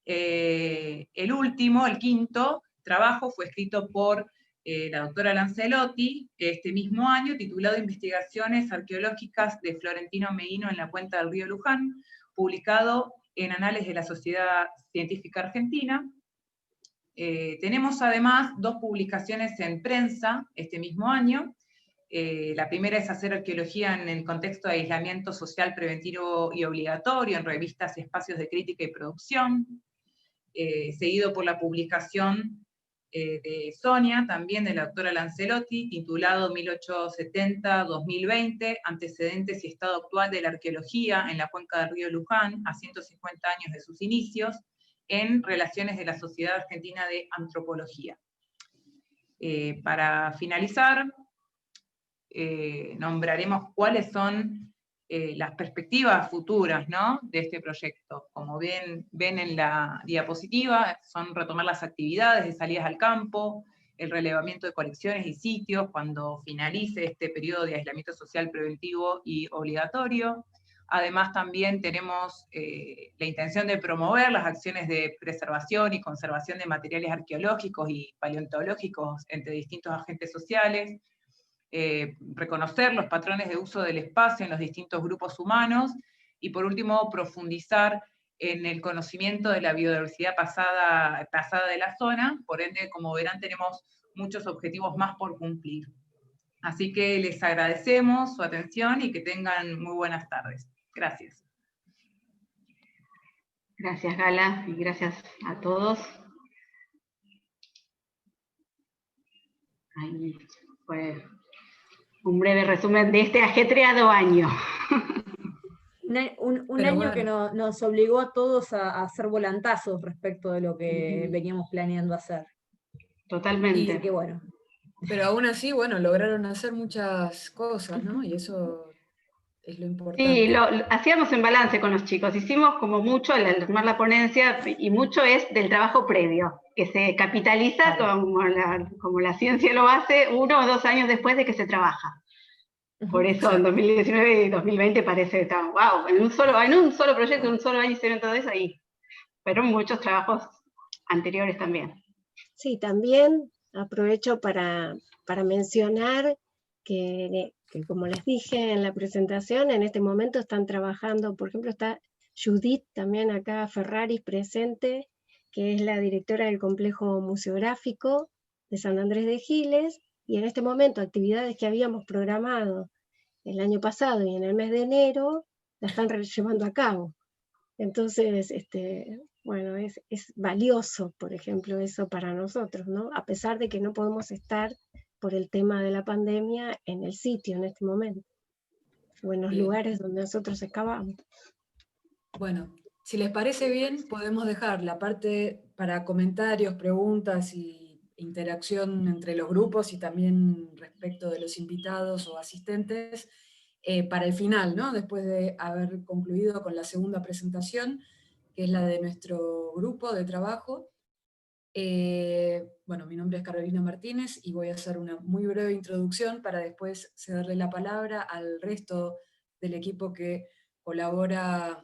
El último, el quinto trabajo, fue escrito por la doctora Lancelotti este mismo año, titulado Investigaciones Arqueológicas de Florentino Ameghino en la cuenca del río Luján, publicado en Anales de la Sociedad Científica Argentina, Tenemos además 2 publicaciones en prensa este mismo año. La primera es Hacer arqueología en el contexto de aislamiento social preventivo y obligatorio en revistas y espacios de crítica y producción, seguido por la publicación de Sonia, también de la doctora Lancelotti, titulado 1870-2020, Antecedentes y Estado Actual de la Arqueología en la Cuenca del Río Luján, a 150 años de sus inicios, en Relaciones de la Sociedad Argentina de Antropología. Para finalizar, nombraremos cuáles son las perspectivas futuras, ¿no?, de este proyecto. Como ven en la diapositiva, son retomar las actividades de salidas al campo, el relevamiento de colecciones y sitios cuando finalice este periodo de aislamiento social preventivo y obligatorio. Además, también tenemos la intención de promover las acciones de preservación y conservación de materiales arqueológicos y paleontológicos entre distintos agentes sociales, reconocer los patrones de uso del espacio en los distintos grupos humanos, y por último, profundizar en el conocimiento de la biodiversidad pasada de la zona. Por ende, como verán, tenemos muchos objetivos más por cumplir. Así que les agradecemos su atención y que tengan muy buenas tardes. Gracias. Gracias, Gala, y gracias a todos. Ahí fue un breve resumen de este ajetreado año. Un año que nos obligó a todos a hacer volantazos respecto de lo que veníamos planeando hacer. Totalmente. Y que bueno. Pero aún así, bueno, lograron hacer muchas cosas, ¿no? Y eso es lo importante. Sí, lo hacíamos en balance con los chicos. Hicimos como mucho al armar la ponencia, y mucho es del trabajo previo, que se capitaliza, claro, como la ciencia lo hace, 1 o 2 años después de que se trabaja. Por eso en 2019 y 2020 parece que está, wow, en un solo proyecto, en un solo año se ven todo eso ahí. Pero muchos trabajos anteriores también. Sí, también aprovecho para mencionar que, como les dije en la presentación, en este momento están trabajando, por ejemplo, está Judith también acá, Ferraris, presente, que es la directora del complejo museográfico de San Andrés de Giles, y en este momento actividades que habíamos programado el año pasado y en el mes de enero, la están llevando a cabo. Entonces, bueno, es valioso, por ejemplo, eso para nosotros, ¿no? A pesar de que no podemos estar por el tema de la pandemia en el sitio en este momento, o en los lugares donde nosotros excavamos. Bueno, si les parece bien, podemos dejar la parte para comentarios, preguntas y interacción entre los grupos y también respecto de los invitados o asistentes para el final, ¿no? Después de haber concluido con la segunda presentación, que es la de nuestro grupo de trabajo. Bueno, mi nombre es Carolina Martínez y voy a hacer una muy breve introducción para después cederle la palabra al resto del equipo que colabora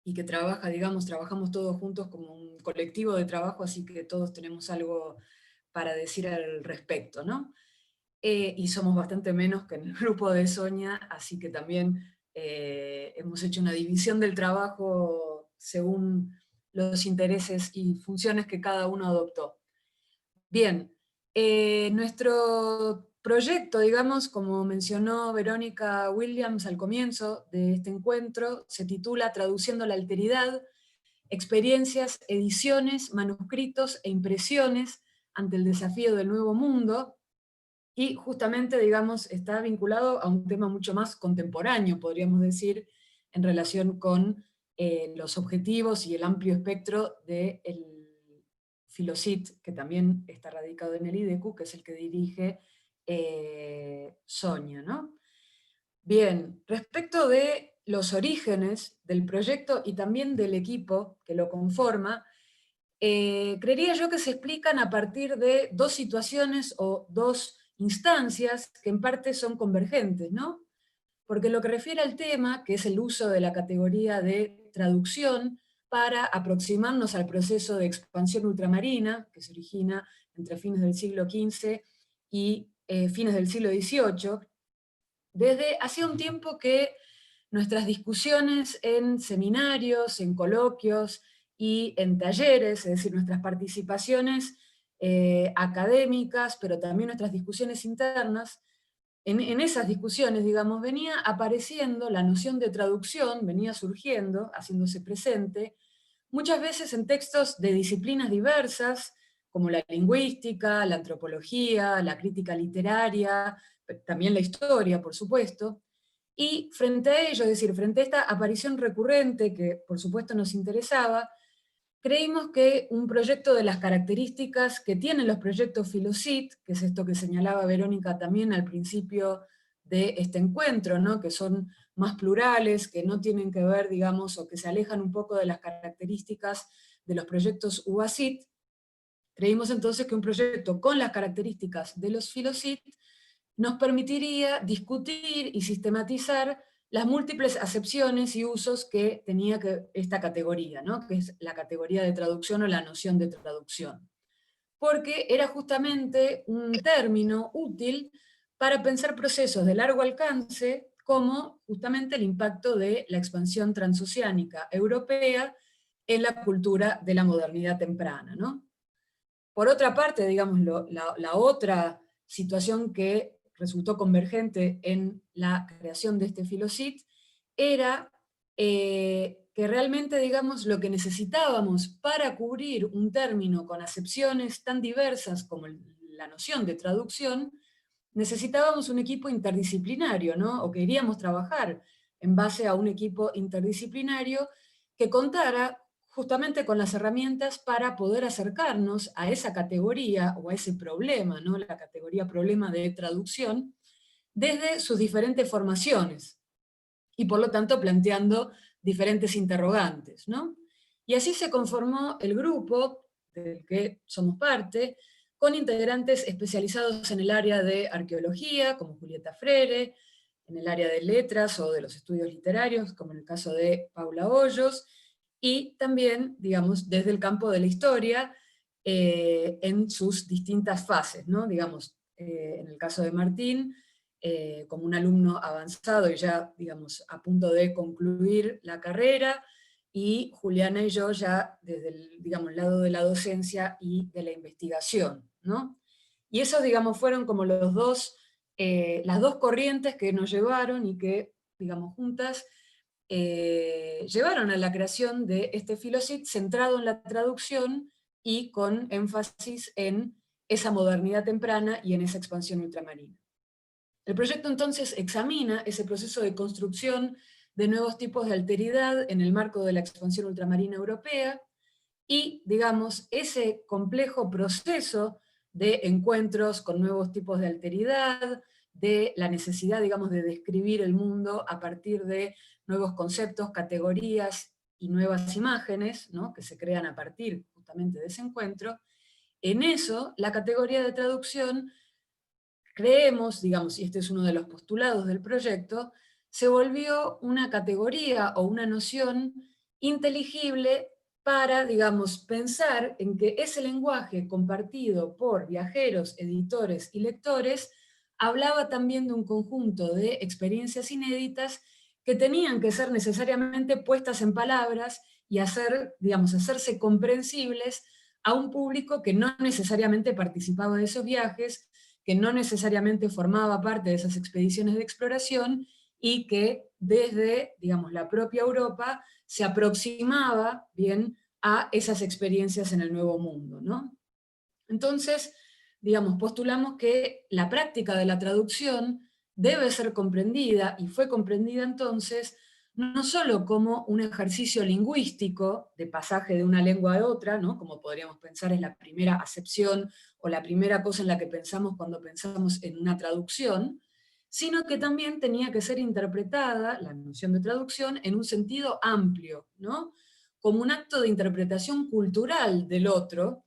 y que trabaja, digamos, trabajamos todos juntos como un colectivo de trabajo, así que todos tenemos algo para decir al respecto, ¿no? Y somos bastante menos que en el grupo de Sonia, así que también hemos hecho una división del trabajo según los intereses y funciones que cada uno adoptó. Bien, nuestro proyecto, digamos, como mencionó Verónica Williams al comienzo de este encuentro, se titula Traduciendo la Alteridad, experiencias, ediciones, manuscritos e impresiones ante el desafío del nuevo mundo, y justamente, digamos, está vinculado a un tema mucho más contemporáneo, podríamos decir, en relación con los objetivos y el amplio espectro del Filosit, que también está radicado en el IDECU, que es el que dirige Sonia, ¿no? Bien, respecto de los orígenes del proyecto y también del equipo que lo conforma, creería yo que se explican a partir de 2 situaciones o 2 instancias que en parte son convergentes, ¿no? Porque lo que refiere al tema, que es el uso de la categoría de traducción para aproximarnos al proceso de expansión ultramarina, que se origina entre fines del siglo XV y fines del siglo XVIII, desde hacía un tiempo que nuestras discusiones en seminarios, en coloquios y en talleres, es decir, nuestras participaciones académicas, pero también nuestras discusiones internas, en esas discusiones, digamos, venía apareciendo la noción de traducción, venía surgiendo, haciéndose presente, muchas veces en textos de disciplinas diversas, como la lingüística, la antropología, la crítica literaria, también la historia, por supuesto, y frente a ello, es decir, frente a esta aparición recurrente que por supuesto nos interesaba, creímos que un proyecto de las características que tienen los proyectos Filosit, que es esto que señalaba Verónica también al principio de este encuentro, ¿no? Que son más plurales, que no tienen que ver, digamos, o que se alejan un poco de las características de los proyectos UBASIT, creímos entonces que un proyecto con las características de los Filosit nos permitiría discutir y sistematizar las múltiples acepciones y usos que tenía esta categoría, ¿no? Que es la categoría de traducción o la noción de traducción. Porque era justamente un término útil para pensar procesos de largo alcance, como justamente el impacto de la expansión transoceánica europea en la cultura de la modernidad temprana, ¿no? Por otra parte, digamos, la otra situación que resultó convergente en la creación de este Filosit era que realmente, digamos, lo que necesitábamos para cubrir un término con acepciones tan diversas como la noción de traducción, necesitábamos un equipo interdisciplinario, ¿no? O queríamos trabajar en base a un equipo interdisciplinario que contara justamente con las herramientas para poder acercarnos a esa categoría o a ese problema, ¿no? La categoría problema de traducción, desde sus diferentes formaciones, y por lo tanto planteando diferentes interrogantes, ¿no? Y así se conformó el grupo del que somos parte, con integrantes especializados en el área de arqueología, como Julieta Freire, en el área de letras o de los estudios literarios, como en el caso de Paula Hoyos, y también, digamos, desde el campo de la historia, en sus distintas fases, ¿no? Digamos, en el caso de Martín, como un alumno avanzado y ya, digamos, a punto de concluir la carrera, y Juliana y yo ya desde el, digamos, el lado de la docencia y de la investigación, ¿no? Y esos, digamos, fueron como las dos corrientes que nos llevaron y que, digamos, juntas llevaron a la creación de este Filosit centrado en la traducción y con énfasis en esa modernidad temprana y en esa expansión ultramarina. El proyecto entonces examina ese proceso de construcción de nuevos tipos de alteridad en el marco de la expansión ultramarina europea y, digamos, ese complejo proceso de encuentros con nuevos tipos de alteridad, de la necesidad, digamos, de describir el mundo a partir de nuevos conceptos, categorías y nuevas imágenes, ¿no? Que se crean a partir justamente de ese encuentro. En eso, la categoría de traducción, creemos, digamos, y este es uno de los postulados del proyecto, se volvió una categoría o una noción inteligible para, digamos, pensar en que ese lenguaje compartido por viajeros, editores y lectores hablaba también de un conjunto de experiencias inéditas que tenían que ser necesariamente puestas en palabras y hacerse comprensibles a un público que no necesariamente participaba de esos viajes, que no necesariamente formaba parte de esas expediciones de exploración y que desde, digamos, la propia Europa se aproximaba bien a esas experiencias en el Nuevo Mundo, ¿no? Entonces, digamos, postulamos que la práctica de la traducción debe ser comprendida, y fue comprendida entonces, no solo como un ejercicio lingüístico de pasaje de una lengua a otra, ¿no? Como podríamos pensar es la primera acepción o la primera cosa en la que pensamos cuando pensamos en una traducción, sino que también tenía que ser interpretada, la noción de traducción, en un sentido amplio, ¿no? Como un acto de interpretación cultural del otro,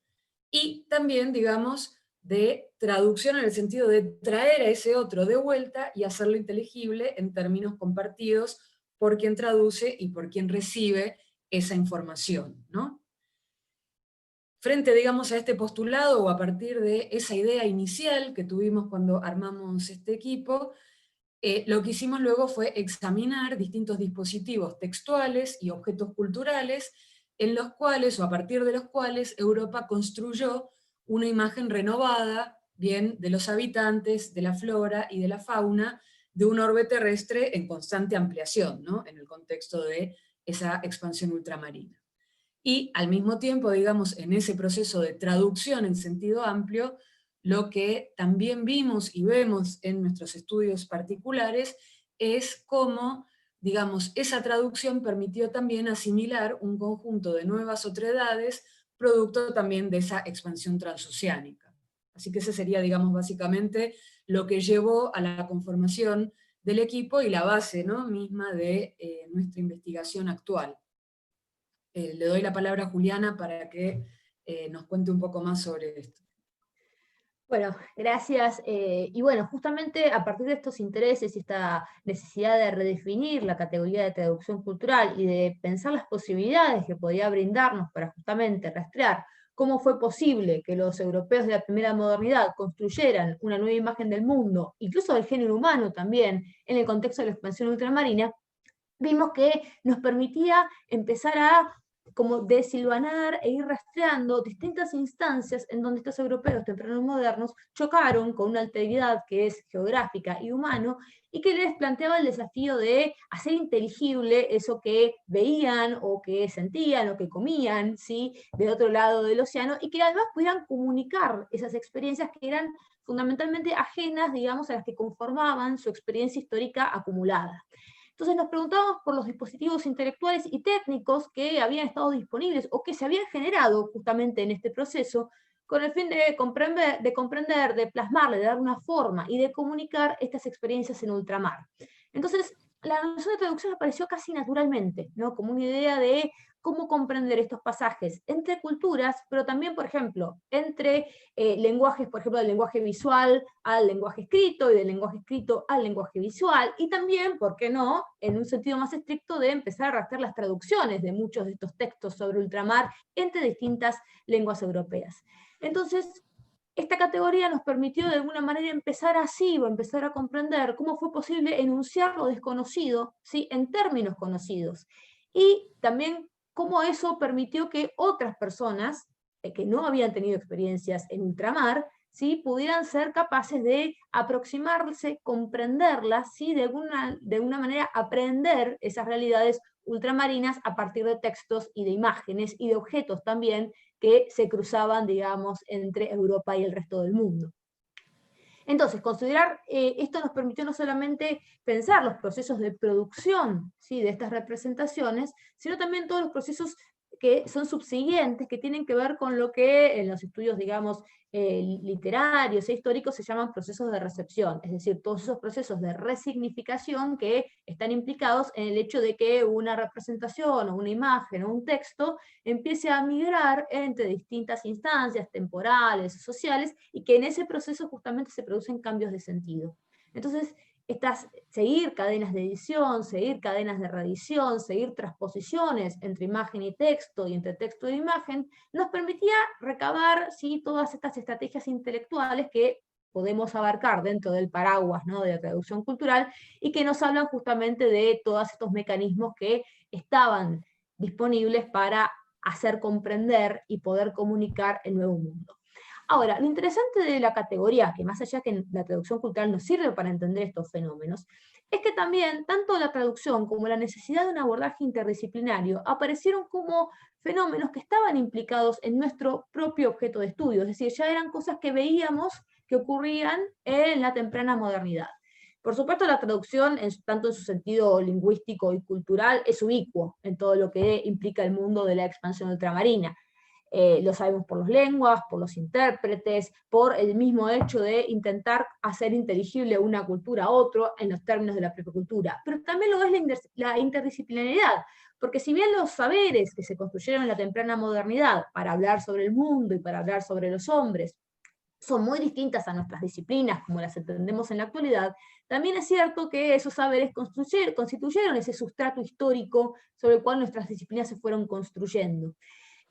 y también, digamos, de traducción en el sentido de traer a ese otro de vuelta y hacerlo inteligible en términos compartidos por quien traduce y por quien recibe esa información, ¿no? Frente, digamos, a este postulado o a partir de esa idea inicial que tuvimos cuando armamos este equipo, lo que hicimos luego fue examinar distintos dispositivos textuales y objetos culturales en los cuales, o a partir de los cuales, Europa construyó una imagen renovada, bien, de los habitantes, de la flora y de la fauna, de un orbe terrestre en constante ampliación, ¿no?, en el contexto de esa expansión ultramarina. Y al mismo tiempo, digamos, en ese proceso de traducción en sentido amplio, lo que también vimos y vemos en nuestros estudios particulares es cómo, digamos, esa traducción permitió también asimilar un conjunto de nuevas otredades, producto también de esa expansión transoceánica. Así que ese sería, digamos, básicamente lo que llevó a la conformación del equipo y la base, ¿no?, misma de nuestra investigación actual. Le doy la palabra a Juliana para que nos cuente un poco más sobre esto. Bueno, gracias. Y bueno, justamente a partir de estos intereses y esta necesidad de redefinir la categoría de traducción cultural y de pensar las posibilidades que podía brindarnos para justamente rastrear cómo fue posible que los europeos de la primera modernidad construyeran una nueva imagen del mundo, incluso del género humano también, en el contexto de la expansión ultramarina, vimos que nos permitía empezar a como desilvanar e ir rastreando distintas instancias en donde estos europeos tempranos modernos chocaron con una alteridad que es geográfica y humano, y que les planteaba el desafío de hacer inteligible eso que veían, o que sentían, o que comían, ¿sí?, de otro lado del océano, y que además pudieran comunicar esas experiencias que eran fundamentalmente ajenas, digamos, a las que conformaban su experiencia histórica acumulada. Entonces nos preguntábamos por los dispositivos intelectuales y técnicos que habían estado disponibles o que se habían generado justamente en este proceso, con el fin de comprender, de plasmarle, de dar una forma y de comunicar estas experiencias en ultramar. Entonces, la noción de traducción apareció casi naturalmente, ¿no?, como una idea de cómo comprender estos pasajes entre culturas, pero también, por ejemplo, entre lenguajes, por ejemplo, del lenguaje visual al lenguaje escrito, y del lenguaje escrito al lenguaje visual, y también, ¿por qué no?, en un sentido más estricto, de empezar a rastrear las traducciones de muchos de estos textos sobre ultramar entre distintas lenguas europeas. Entonces, esta categoría nos permitió de alguna manera empezar así, o empezar a comprender cómo fue posible enunciar lo desconocido, ¿sí?, en términos conocidos, y también cómo eso permitió que otras personas que no habían tenido experiencias en ultramar, ¿sí?, pudieran ser capaces de aproximarse, comprenderlas, ¿sí?, de alguna manera aprender esas realidades ultramarinas a partir de textos y de imágenes y de objetos también que se cruzaban, digamos, entre Europa y el resto del mundo. Entonces, considerar esto nos permitió no solamente pensar los procesos de producción, ¿sí?, de estas representaciones, sino también todos los procesos que son subsiguientes, que tienen que ver con lo que en los estudios, digamos, literarios e históricos se llaman procesos de recepción, es decir, todos esos procesos de resignificación que están implicados en el hecho de que una representación, o una imagen, o un texto empiece a migrar entre distintas instancias temporales, sociales, y que en ese proceso justamente se producen cambios de sentido. Entonces, seguir cadenas de edición, seguir cadenas de reedición, seguir transposiciones entre imagen y texto, y entre texto e imagen, nos permitía recabar, ¿sí?, todas estas estrategias intelectuales que podemos abarcar dentro del paraguas, ¿no?, de la traducción cultural, y que nos hablan justamente de todos estos mecanismos que estaban disponibles para hacer comprender y poder comunicar el nuevo mundo. Ahora, lo interesante de la categoría, que más allá que la traducción cultural nos sirve para entender estos fenómenos, es que también tanto la traducción como la necesidad de un abordaje interdisciplinario aparecieron como fenómenos que estaban implicados en nuestro propio objeto de estudio, es decir, ya eran cosas que veíamos que ocurrían en la temprana modernidad. Por supuesto, la traducción, tanto en su sentido lingüístico y cultural, es ubicuo en todo lo que implica el mundo de la expansión ultramarina. Lo sabemos por las lenguas, por los intérpretes, por el mismo hecho de intentar hacer inteligible una cultura a otro en los términos de la propia cultura. Pero también lo es la interdisciplinariedad, porque si bien los saberes que se construyeron en la temprana modernidad para hablar sobre el mundo y para hablar sobre los hombres son muy distintas a nuestras disciplinas como las entendemos en la actualidad, también es cierto que esos saberes constituyeron ese sustrato histórico sobre el cual nuestras disciplinas se fueron construyendo.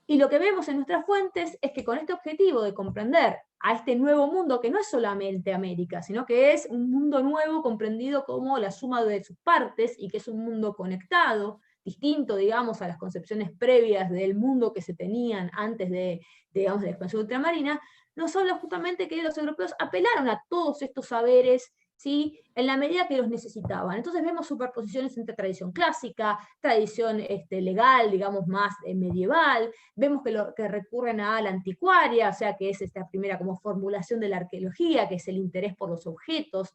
Y lo que vemos en nuestras fuentes es que con este objetivo de comprender a este nuevo mundo, que no es solamente América, sino que es un mundo nuevo comprendido como la suma de sus partes, y que es un mundo conectado, distinto, digamos, a las concepciones previas del mundo que se tenían antes digamos, de la expansión ultramarina, nos habla justamente que los europeos apelaron a todos estos saberes, ¿sí?, en la medida que los necesitaban. Entonces vemos superposiciones entre tradición clásica, tradición legal, digamos, más medieval, vemos que recurren a la anticuaria, o sea, que es esta primera como formulación de la arqueología, que es el interés por los objetos,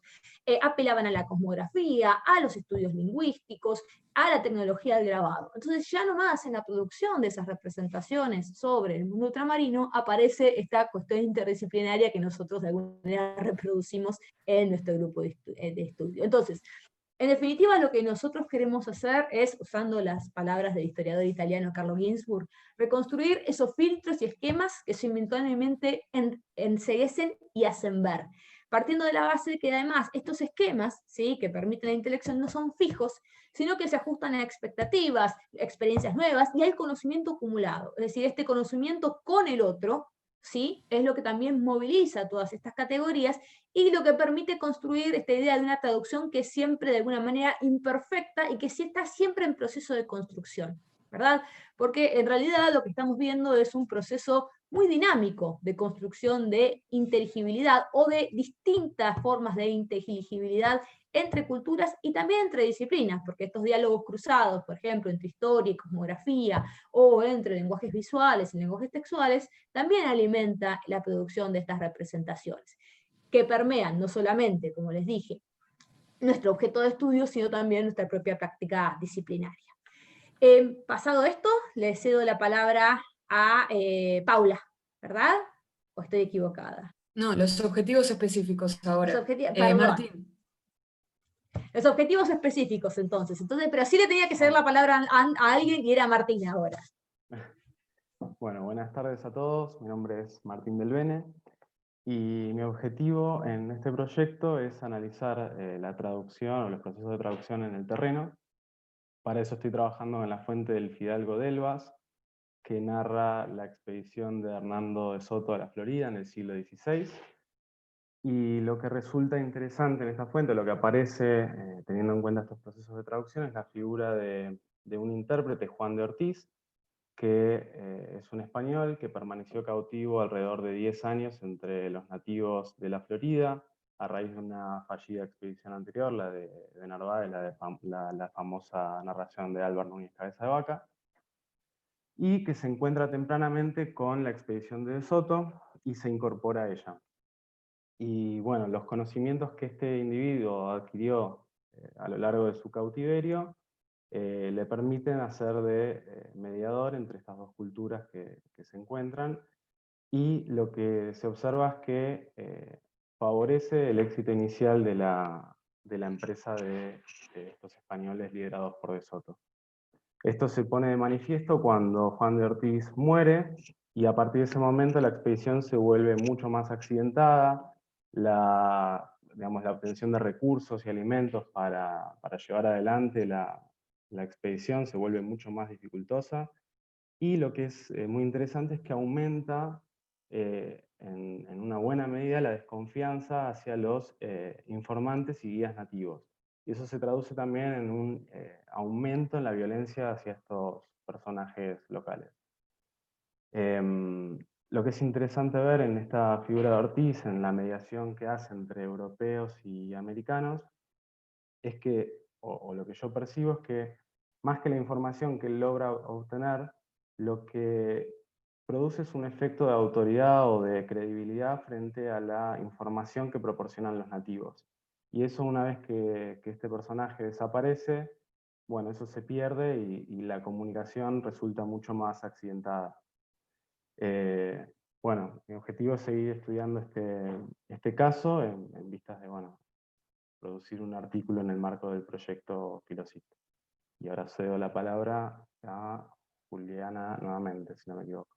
apelaban a la cosmografía, a los estudios lingüísticos, a la tecnología del grabado. Entonces ya nomás en la producción de esas representaciones sobre el mundo ultramarino aparece esta cuestión interdisciplinaria que nosotros de alguna manera reproducimos en nuestro grupo de estudio. Entonces, en definitiva, lo que nosotros queremos hacer es, usando las palabras del historiador italiano Carlo Ginzburg, reconstruir esos filtros y esquemas que simultáneamente enceguecen y hacen ver, partiendo de la base de que además estos esquemas, ¿sí?, que permiten la intelección no son fijos, sino que se ajustan a expectativas, experiencias nuevas y al conocimiento acumulado. Es decir, este conocimiento con el otro, ¿sí?, es lo que también moviliza todas estas categorías y lo que permite construir esta idea de una traducción que es siempre de alguna manera imperfecta y que sí está siempre en proceso de construcción, ¿verdad? Porque en realidad lo que estamos viendo es un proceso muy dinámico de construcción de inteligibilidad o de distintas formas de inteligibilidad entre culturas y también entre disciplinas, porque estos diálogos cruzados, por ejemplo, entre historia y cosmografía, o entre lenguajes visuales y lenguajes textuales, también alimenta la producción de estas representaciones, que permean no solamente, como les dije, nuestro objeto de estudio, sino también nuestra propia práctica disciplinaria. Pasado esto, le cedo la palabra a Paula, ¿verdad? ¿O estoy equivocada? No, los objetivos específicos ahora. Perdón. Martín. Los objetivos específicos, entonces, pero sí le tenía que ceder la palabra a alguien y era Martín ahora. Bueno, buenas tardes a todos. Mi nombre es Martín Del Bene y mi objetivo en este proyecto es analizar la traducción o los procesos de traducción en el terreno. Para eso estoy trabajando en la fuente del Fidalgo de Elbas, que narra la expedición de Hernando de Soto a la Florida en el siglo XVI. Y lo que resulta interesante en esta fuente, lo que aparece teniendo en cuenta estos procesos de traducción, es la figura de un intérprete, Juan de Ortiz, que es un español que permaneció cautivo alrededor de 10 años entre los nativos de la Florida, a raíz de una fallida expedición anterior, la de Narváez, la famosa narración de Álvar Núñez Cabeza de Vaca, y que se encuentra tempranamente con la expedición de Soto y se incorpora a ella. Y bueno, los conocimientos que este individuo adquirió a lo largo de su cautiverio le permiten hacer de mediador entre estas dos culturas que se encuentran, y lo que se observa es que favorece el éxito inicial de la empresa de estos españoles liderados por De Soto. Esto se pone de manifiesto cuando Juan de Ortiz muere, y a partir de ese momento la expedición se vuelve mucho más accidentada, la obtención de recursos y alimentos para llevar adelante la expedición se vuelve mucho más dificultosa, y lo que es muy interesante es que aumenta en una buena medida la desconfianza hacia los informantes y guías nativos. Y eso se traduce también en un aumento en la violencia hacia estos personajes locales. Lo que es interesante ver en esta figura de Ortiz, en la mediación que hace entre europeos y americanos, es que, o lo que yo percibo es que, más que la información que él logra obtener, lo que produce es un efecto de autoridad o de credibilidad frente a la información que proporcionan los nativos. Y eso, una vez que este personaje desaparece, bueno, eso se pierde y la comunicación resulta mucho más accidentada. Bueno, mi objetivo es seguir estudiando este caso en vistas de, bueno, producir un artículo en el marco del proyecto Filosit. Y ahora cedo la palabra a Juliana nuevamente, si no me equivoco.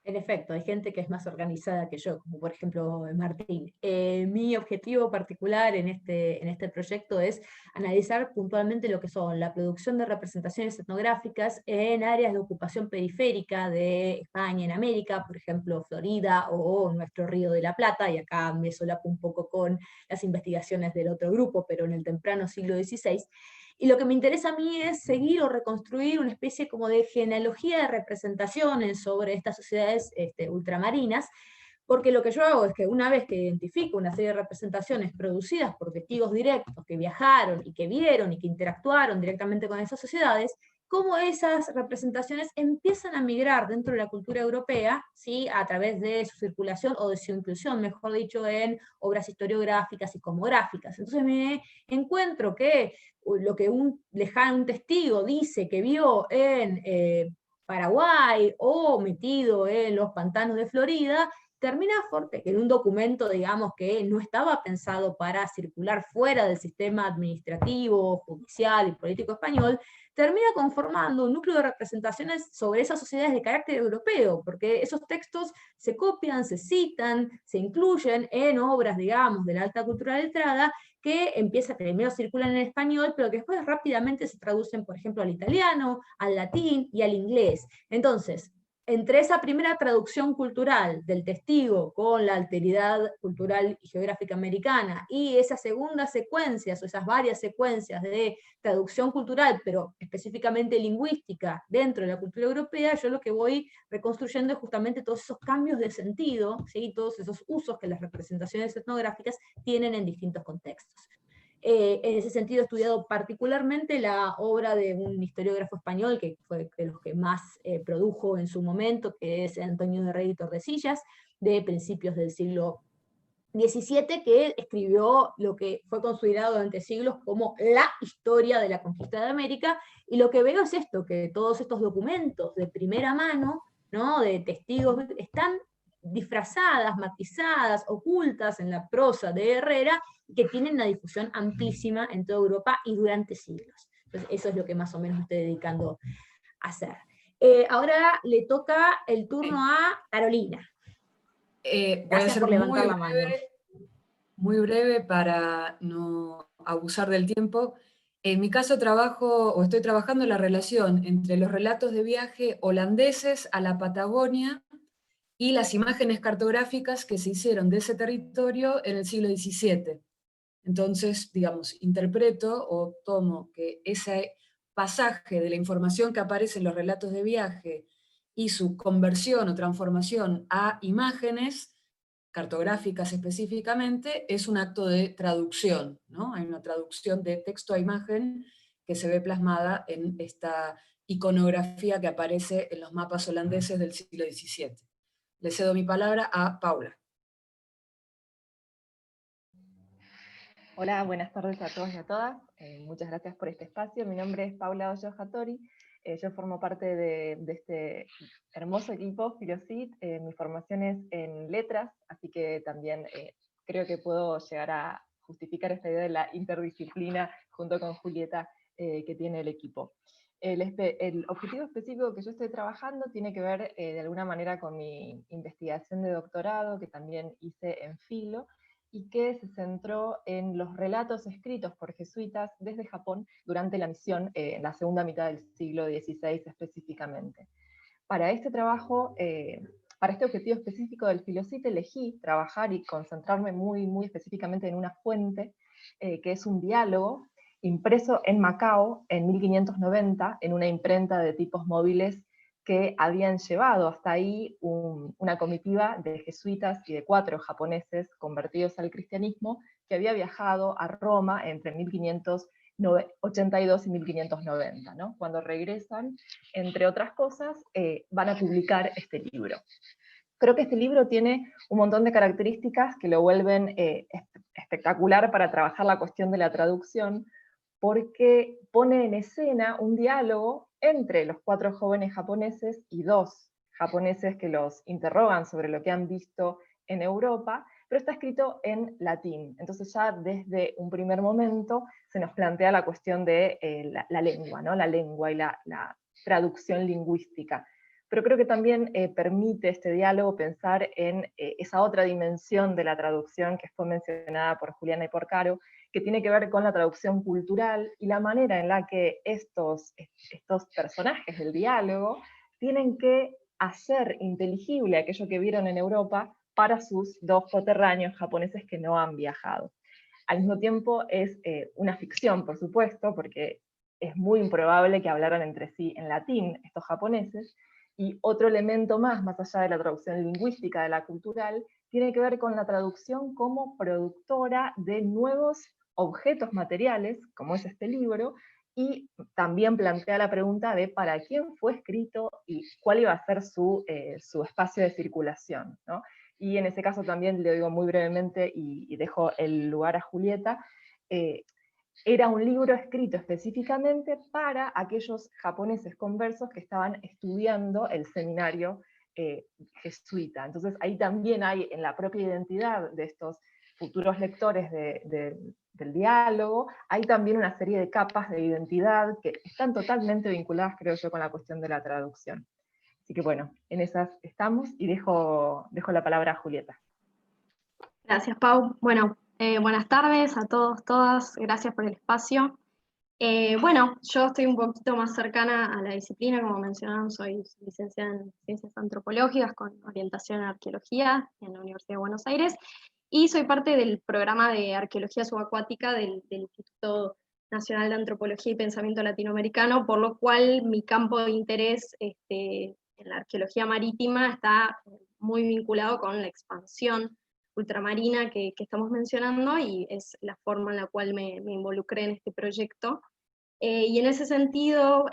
En efecto, hay gente que es más organizada que yo, como por ejemplo Martín. Mi objetivo particular en este proyecto es analizar puntualmente lo que son la producción de representaciones etnográficas en áreas de ocupación periférica de España en América, por ejemplo Florida o nuestro Río de la Plata, y acá me solapo un poco con las investigaciones del otro grupo, pero en el temprano siglo XVI, Y lo que me interesa a mí es seguir o reconstruir una especie como de genealogía de representaciones sobre estas sociedades ultramarinas, porque lo que yo hago es que una vez que identifico una serie de representaciones producidas por testigos directos que viajaron y que vieron y que interactuaron directamente con esas sociedades, cómo esas representaciones empiezan a migrar dentro de la cultura europea, ¿sí? A través de su circulación o de su inclusión, mejor dicho, en obras historiográficas y cosmográficas. Entonces me encuentro que lo que un testigo dice que vio en Paraguay o metido en los pantanos de Florida, termina en un documento, digamos, que no estaba pensado para circular fuera del sistema administrativo, judicial y político español, termina conformando un núcleo de representaciones sobre esas sociedades de carácter europeo, porque esos textos se copian, se citan, se incluyen en obras, digamos, de la alta cultura letrada, que primero circulan en español, pero que después rápidamente se traducen, por ejemplo, al italiano, al latín y al inglés. Entonces, entre esa primera traducción cultural del testigo con la alteridad cultural y geográfica americana y esas segundas secuencias o esas varias secuencias de traducción cultural, pero específicamente lingüística dentro de la cultura europea, yo lo que voy reconstruyendo es justamente todos esos cambios de sentido, ¿sí? Todos esos usos que las representaciones etnográficas tienen en distintos contextos. En ese sentido he estudiado particularmente la obra de un historiógrafo español, que fue de los que más produjo en su momento, que es Antonio de Rey y Tordesillas, de principios del siglo XVII, que escribió lo que fue considerado durante siglos como la historia de la conquista de América, y lo que veo es esto, que todos estos documentos de primera mano, ¿no? De testigos, están disfrazadas, matizadas, ocultas en la prosa de Herrera, que tienen una difusión amplísima en toda Europa y durante siglos. Entonces, eso es lo que más o menos me estoy dedicando a hacer. Ahora le toca el turno a Carolina. Voy a ser por levantar la mano. Muy breve para no abusar del tiempo. En mi caso estoy trabajando la relación entre los relatos de viaje holandeses a la Patagonia y las imágenes cartográficas que se hicieron de ese territorio en el siglo XVII. Entonces, digamos, interpreto o tomo que ese pasaje de la información que aparece en los relatos de viaje y su conversión o transformación a imágenes cartográficas específicamente, es un acto de traducción, ¿no? Hay una traducción de texto a imagen que se ve plasmada en esta iconografía que aparece en los mapas holandeses del siglo XVII. Le cedo mi palabra a Paula. Hola, buenas tardes a todos y a todas. Muchas gracias por este espacio. Mi nombre es Paula Hoyo Hattori. Yo formo parte de este hermoso equipo, Filosit. Mi formación es en letras, así que también creo que puedo llegar a justificar esta idea de la interdisciplina junto con Julieta que tiene el equipo. El objetivo específico que yo estoy trabajando tiene que ver de alguna manera con mi investigación de doctorado, que también hice en Filo, y que se centró en los relatos escritos por jesuitas desde Japón durante la misión en la segunda mitad del siglo XVI específicamente. Para este trabajo, para este objetivo específico del Filosit, elegí trabajar y concentrarme muy específicamente en una fuente, que es un diálogo impreso en Macao en 1590, en una imprenta de tipos móviles que habían llevado hasta ahí una comitiva de jesuitas y de 4 japoneses convertidos al cristianismo, que había viajado a Roma entre 1582 y 1590, ¿no? Cuando regresan, entre otras cosas, van a publicar este libro. Creo que este libro tiene un montón de características que lo vuelven espectacular para trabajar la cuestión de la traducción, porque pone en escena un diálogo entre los 4 jóvenes japoneses y 2 japoneses que los interrogan sobre lo que han visto en Europa, pero está escrito en latín. Entonces ya desde un primer momento se nos plantea la cuestión de la lengua, ¿no? La lengua y la traducción lingüística. Pero creo que también permite este diálogo pensar en esa otra dimensión de la traducción que fue mencionada por Juliana y por Caro, que tiene que ver con la traducción cultural y la manera en la que estos personajes del diálogo tienen que hacer inteligible aquello que vieron en Europa para sus 2 coterráneos japoneses que no han viajado. Al mismo tiempo es una ficción, por supuesto, porque es muy improbable que hablaran entre sí en latín estos japoneses. Y otro elemento más allá de la traducción lingüística, de la cultural, tiene que ver con la traducción como productora de nuevos objetos materiales, como es este libro, y también plantea la pregunta de para quién fue escrito y cuál iba a ser su espacio de circulación, ¿no? Y en ese caso también le digo muy brevemente, y dejo el lugar a Julieta, era un libro escrito específicamente para aquellos japoneses conversos que estaban estudiando el seminario jesuita. Entonces ahí también hay, en la propia identidad de estos futuros lectores del diálogo, hay también una serie de capas de identidad que están totalmente vinculadas, creo yo, con la cuestión de la traducción. Así que bueno, en esas estamos, y dejo la palabra a Julieta. Gracias, Pau. Bueno, buenas tardes a todos, todas. Gracias por el espacio. Bueno, yo estoy un poquito más cercana a la disciplina, como mencionaron, soy licenciada en Ciencias Antropológicas con orientación en Arqueología en la Universidad de Buenos Aires, y soy parte del programa de Arqueología Subacuática del Instituto Nacional de Antropología y Pensamiento Latinoamericano, por lo cual mi campo de interés en la arqueología marítima está muy vinculado con la expansión ultramarina que estamos mencionando, y es la forma en la cual me involucré en este proyecto. Y en ese sentido,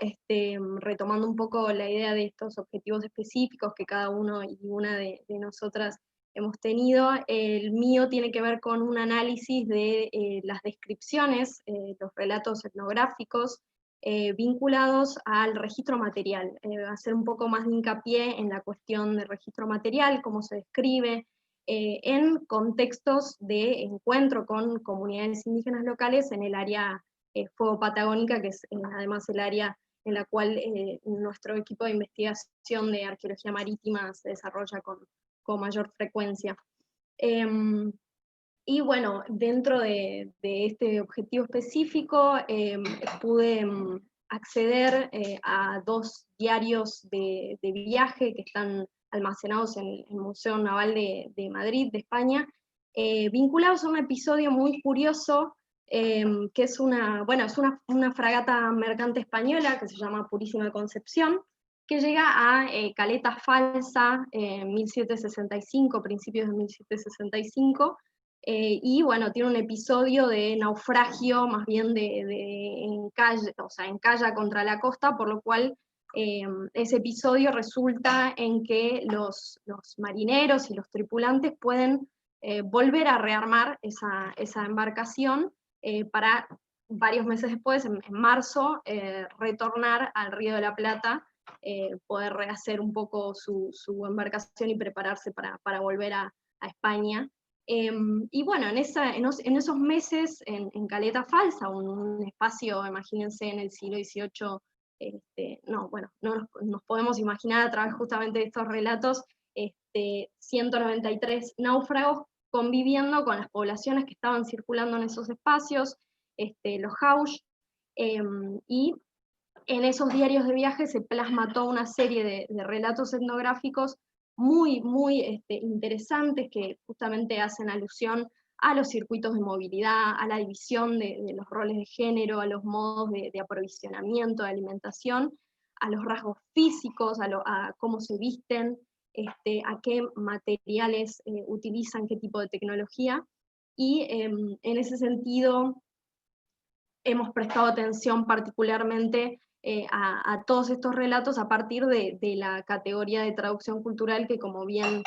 retomando un poco la idea de estos objetivos específicos que cada uno y una de nosotras hemos tenido, el mío tiene que ver con un análisis de las descripciones, los relatos etnográficos, vinculados al registro material, hacer un poco más de hincapié en la cuestión del registro material, cómo se describe, en contextos de encuentro con comunidades indígenas locales en el área Fuego Patagónica, que es además el área en la cual nuestro equipo de investigación de arqueología marítima se desarrolla con mayor frecuencia. Y bueno, dentro de este objetivo específico pude acceder a 2 diarios de viaje que están almacenados en el Museo Naval de Madrid, de España, vinculados a un episodio muy curioso, que es una fragata mercante española que se llama Purísima Concepción, que llega a Caleta Falsa en 1765, principios de 1765, y bueno, tiene un episodio de naufragio, más bien encalla contra la costa, por lo cual ese episodio resulta en que los marineros y los tripulantes pueden volver a rearmar esa embarcación para varios meses después, en marzo, retornar al Río de la Plata, poder rehacer un poco su embarcación y prepararse para volver a España. Y bueno, en esos meses en Caleta Falsa, un espacio, imagínense, en el siglo XVIII, no nos podemos imaginar a través justamente de estos relatos, 193 náufragos conviviendo con las poblaciones que estaban circulando en esos espacios, los Haush, y en esos diarios de viaje se plasma toda una serie de relatos etnográficos muy, muy interesantes, que justamente hacen alusión a los circuitos de movilidad, a la división de los roles de género, a los modos de aprovisionamiento, de alimentación, a los rasgos físicos, a cómo se visten, a qué materiales utilizan, qué tipo de tecnología, y en ese sentido hemos prestado atención particularmente a todos estos relatos a partir de la categoría de traducción cultural que, como bien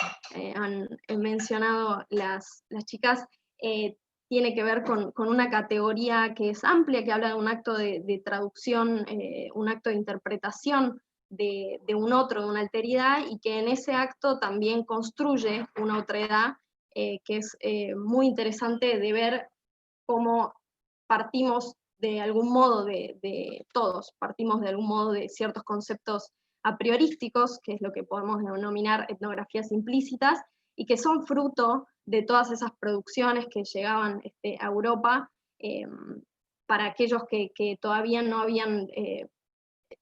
han mencionado las chicas, tiene que ver con una categoría que es amplia, que habla de un acto de traducción, un acto de interpretación de un otro, de una alteridad, y que en ese acto también construye una otredad, que es muy interesante de ver cómo partimos de algún modo todos partimos de algún modo de ciertos conceptos a priorísticos, que es lo que podemos denominar etnografías implícitas, y que son fruto de todas esas producciones que llegaban a Europa, para aquellos que todavía no habían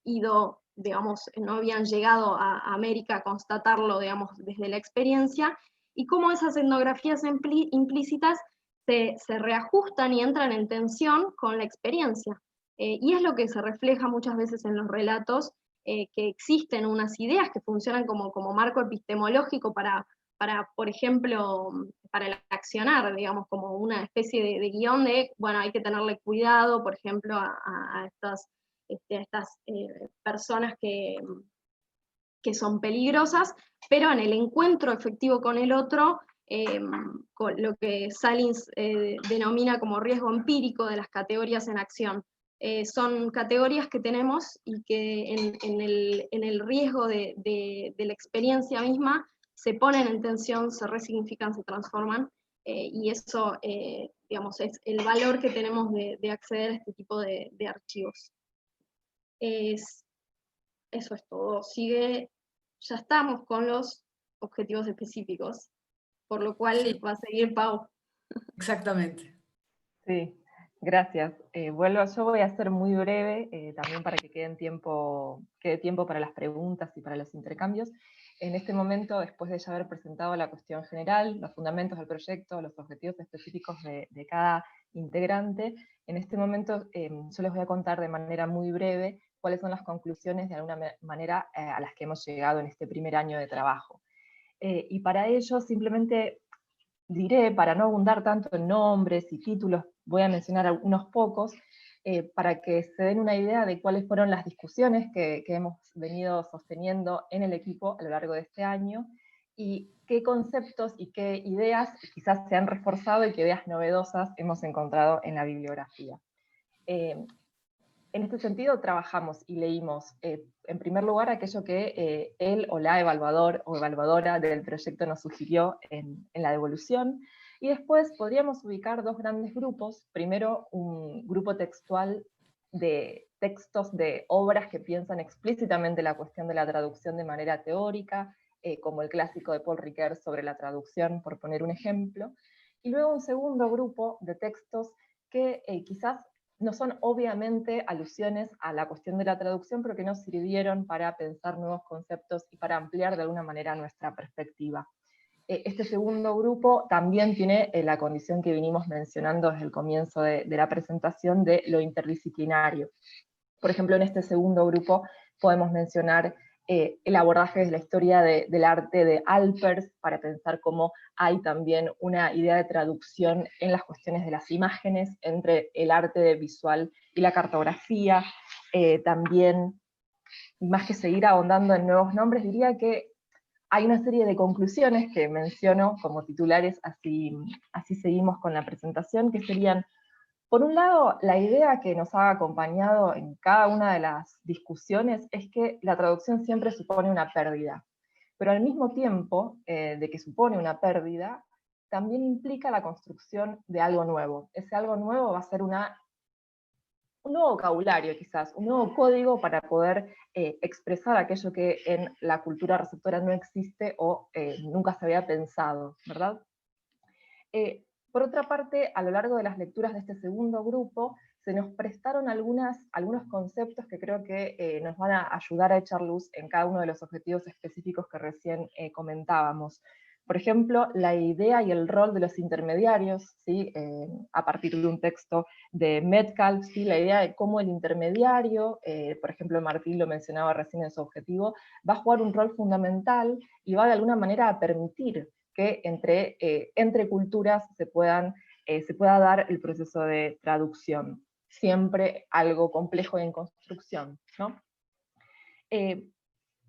ido, digamos, no habían llegado a América a constatarlo, digamos, desde la experiencia, y cómo esas etnografías implícitas se reajustan y entran en tensión con la experiencia. y es lo que se refleja muchas veces en los relatos, que existen unas ideas que funcionan como marco epistemológico para, por ejemplo, para el accionar, digamos, como una especie de guión de, bueno, hay que tenerle cuidado, por ejemplo, a estas personas que son peligrosas, pero en el encuentro efectivo con el otro, con lo que Salins denomina como riesgo empírico de las categorías en acción. Son categorías que tenemos y que en el riesgo de la experiencia misma se ponen en tensión, se resignifican, se transforman, y eso, digamos, es el valor que tenemos de acceder a este tipo de archivos. Eso es todo. Ya estamos con los objetivos específicos, por lo cual Sí. va a seguir Pau. Exactamente. Sí, gracias. Yo voy a ser muy breve, también para que quede tiempo para las preguntas y para los intercambios. En este momento, después de ya haber presentado la cuestión general, los fundamentos del proyecto, los objetivos específicos de cada integrante, en este momento yo les voy a contar de manera muy breve cuáles son las conclusiones de alguna manera a las que hemos llegado en este primer año de trabajo. Y para ello simplemente diré, para no abundar tanto en nombres y títulos, voy a mencionar unos pocos, para que se den una idea de cuáles fueron las discusiones que hemos venido sosteniendo en el equipo a lo largo de este año, y qué conceptos y qué ideas quizás se han reforzado y qué ideas novedosas hemos encontrado en la bibliografía. En este sentido trabajamos y leímos, en primer lugar, aquello que él o la evaluador o evaluadora del proyecto nos sugirió en la devolución, y después podríamos ubicar dos grandes grupos. Primero, un grupo textual de textos de obras que piensan explícitamente la cuestión de la traducción de manera teórica, como el clásico de Paul Ricoeur sobre la traducción, por poner un ejemplo, y luego un segundo grupo de textos que quizás no son obviamente alusiones a la cuestión de la traducción, pero que nos sirvieron para pensar nuevos conceptos y para ampliar de alguna manera nuestra perspectiva. Este segundo grupo también tiene la condición que vinimos mencionando desde el comienzo de la presentación de lo interdisciplinario. Por ejemplo, en este segundo grupo podemos mencionar el abordaje de la historia del arte de Alpers, para pensar cómo hay también una idea de traducción en las cuestiones de las imágenes, entre el arte visual y la cartografía. También, más que seguir ahondando en nuevos nombres, diría que hay una serie de conclusiones que menciono como titulares, así seguimos con la presentación, que serían: por un lado, la idea que nos ha acompañado en cada una de las discusiones es que la traducción siempre supone una pérdida, pero al mismo tiempo de que supone una pérdida, también implica la construcción de algo nuevo. Ese algo nuevo va a ser un nuevo vocabulario quizás, un nuevo código para poder expresar aquello que en la cultura receptora no existe o nunca se había pensado, ¿verdad? Por otra parte, a lo largo de las lecturas de este segundo grupo, se nos prestaron algunos conceptos que creo que nos van a ayudar a echar luz en cada uno de los objetivos específicos que recién comentábamos. Por ejemplo, la idea y el rol de los intermediarios, ¿sí? A partir de un texto de Metcalfe, ¿sí? La idea de cómo el intermediario, por ejemplo Martín lo mencionaba recién en su objetivo, va a jugar un rol fundamental y va de alguna manera a permitir que entre culturas se pueda dar el proceso de traducción. Siempre algo complejo y en construcción, ¿no?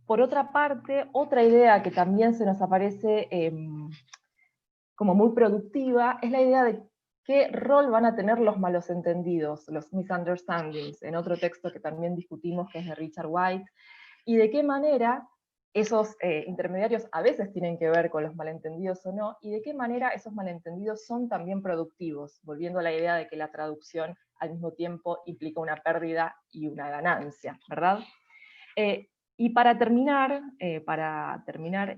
Por otra parte, otra idea que también se nos aparece como muy productiva es la idea de qué rol van a tener los malos entendidos, los misunderstandings, en otro texto que también discutimos, que es de Richard White, y de qué manera esos intermediarios a veces tienen que ver con los malentendidos o no, y de qué manera esos malentendidos son también productivos, volviendo a la idea de que la traducción al mismo tiempo implica una pérdida y una ganancia, ¿verdad? Y para terminar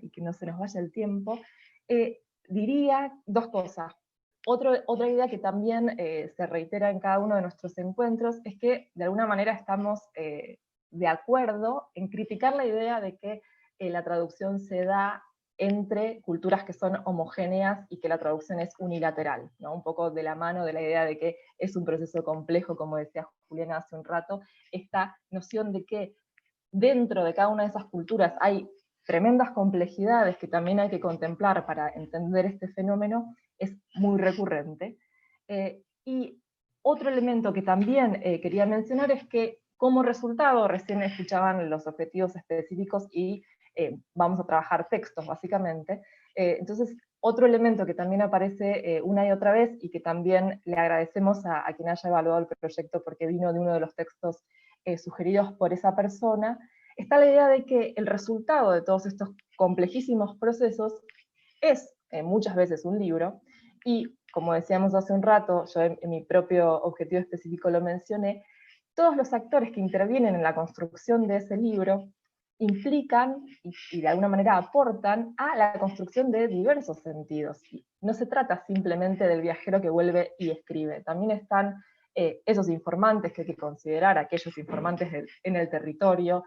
y que no se nos vaya el tiempo, diría dos cosas. Otra idea que también se reitera en cada uno de nuestros encuentros es que de alguna manera estamos de acuerdo en criticar la idea de que la traducción se da entre culturas que son homogéneas y que la traducción es unilateral, ¿no? Un poco de la mano de la idea de que es un proceso complejo, como decía Juliana hace un rato, esta noción de que dentro de cada una de esas culturas hay tremendas complejidades que también hay que contemplar para entender este fenómeno, es muy recurrente. Y otro elemento que también quería mencionar es que como resultado, recién escuchaban los objetivos específicos y vamos a trabajar textos básicamente, entonces otro elemento que también aparece una y otra vez y que también le agradecemos a quien haya evaluado el proyecto porque vino de uno de los textos sugeridos por esa persona, está la idea de que el resultado de todos estos complejísimos procesos es muchas veces un libro, y como decíamos hace un rato, yo en mi propio objetivo específico lo mencioné, todos los actores que intervienen en la construcción de ese libro implican y de alguna manera aportan a la construcción de diversos sentidos. No se trata simplemente del viajero que vuelve y escribe, también están esos informantes que hay que considerar, aquellos informantes en el territorio,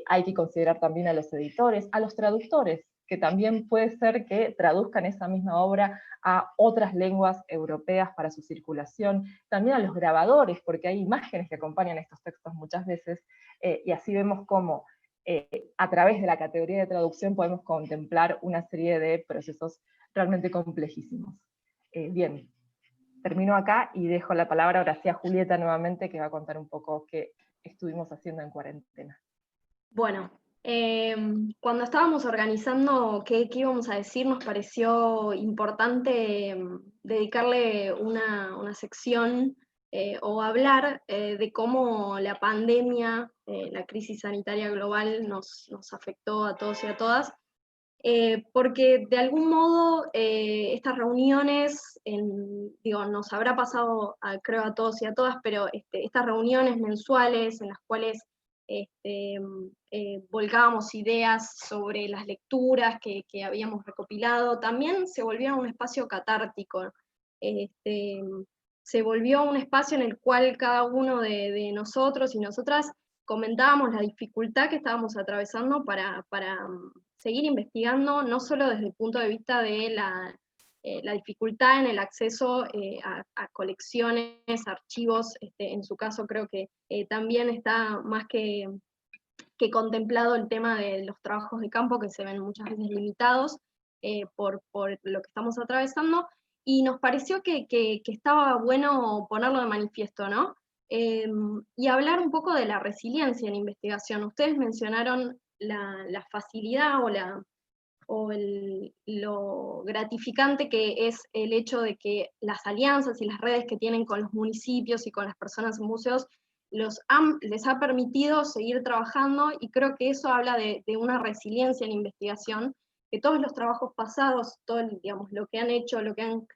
hay que considerar también a los editores, a los traductores, que también puede ser que traduzcan esa misma obra a otras lenguas europeas para su circulación, también a los grabadores, porque hay imágenes que acompañan estos textos muchas veces, y así vemos cómo a través de la categoría de traducción podemos contemplar una serie de procesos realmente complejísimos. Bien, termino acá y dejo la palabra ahora sí a Julieta nuevamente, que va a contar un poco qué estuvimos haciendo en cuarentena. Bueno, cuando estábamos organizando qué íbamos a decir, nos pareció importante dedicarle una sección o hablar de cómo la pandemia, la crisis sanitaria global nos afectó a todos y a todas, porque de algún modo estas reuniones, nos habrá pasado creo a todos y a todas, pero estas reuniones mensuales en las cuales volcábamos ideas sobre las lecturas que habíamos recopilado, también se volvió un espacio catártico. Se volvió un espacio en el cual cada uno de nosotros y nosotras comentábamos la dificultad que estábamos atravesando para seguir investigando, no solo desde el punto de vista de la dificultad en el acceso a colecciones, archivos, en su caso creo que también está más que contemplado el tema de los trabajos de campo que se ven muchas veces limitados por lo que estamos atravesando, y nos pareció que estaba bueno ponerlo de manifiesto, ¿no? Y hablar un poco de la resiliencia en investigación. Ustedes mencionaron la facilidad o lo gratificante que es el hecho de que las alianzas y las redes que tienen con los municipios y con las personas en museos les ha permitido seguir trabajando, y creo que eso habla de una resiliencia en la investigación, que todos los trabajos pasados, todo lo que han hecho, lo que han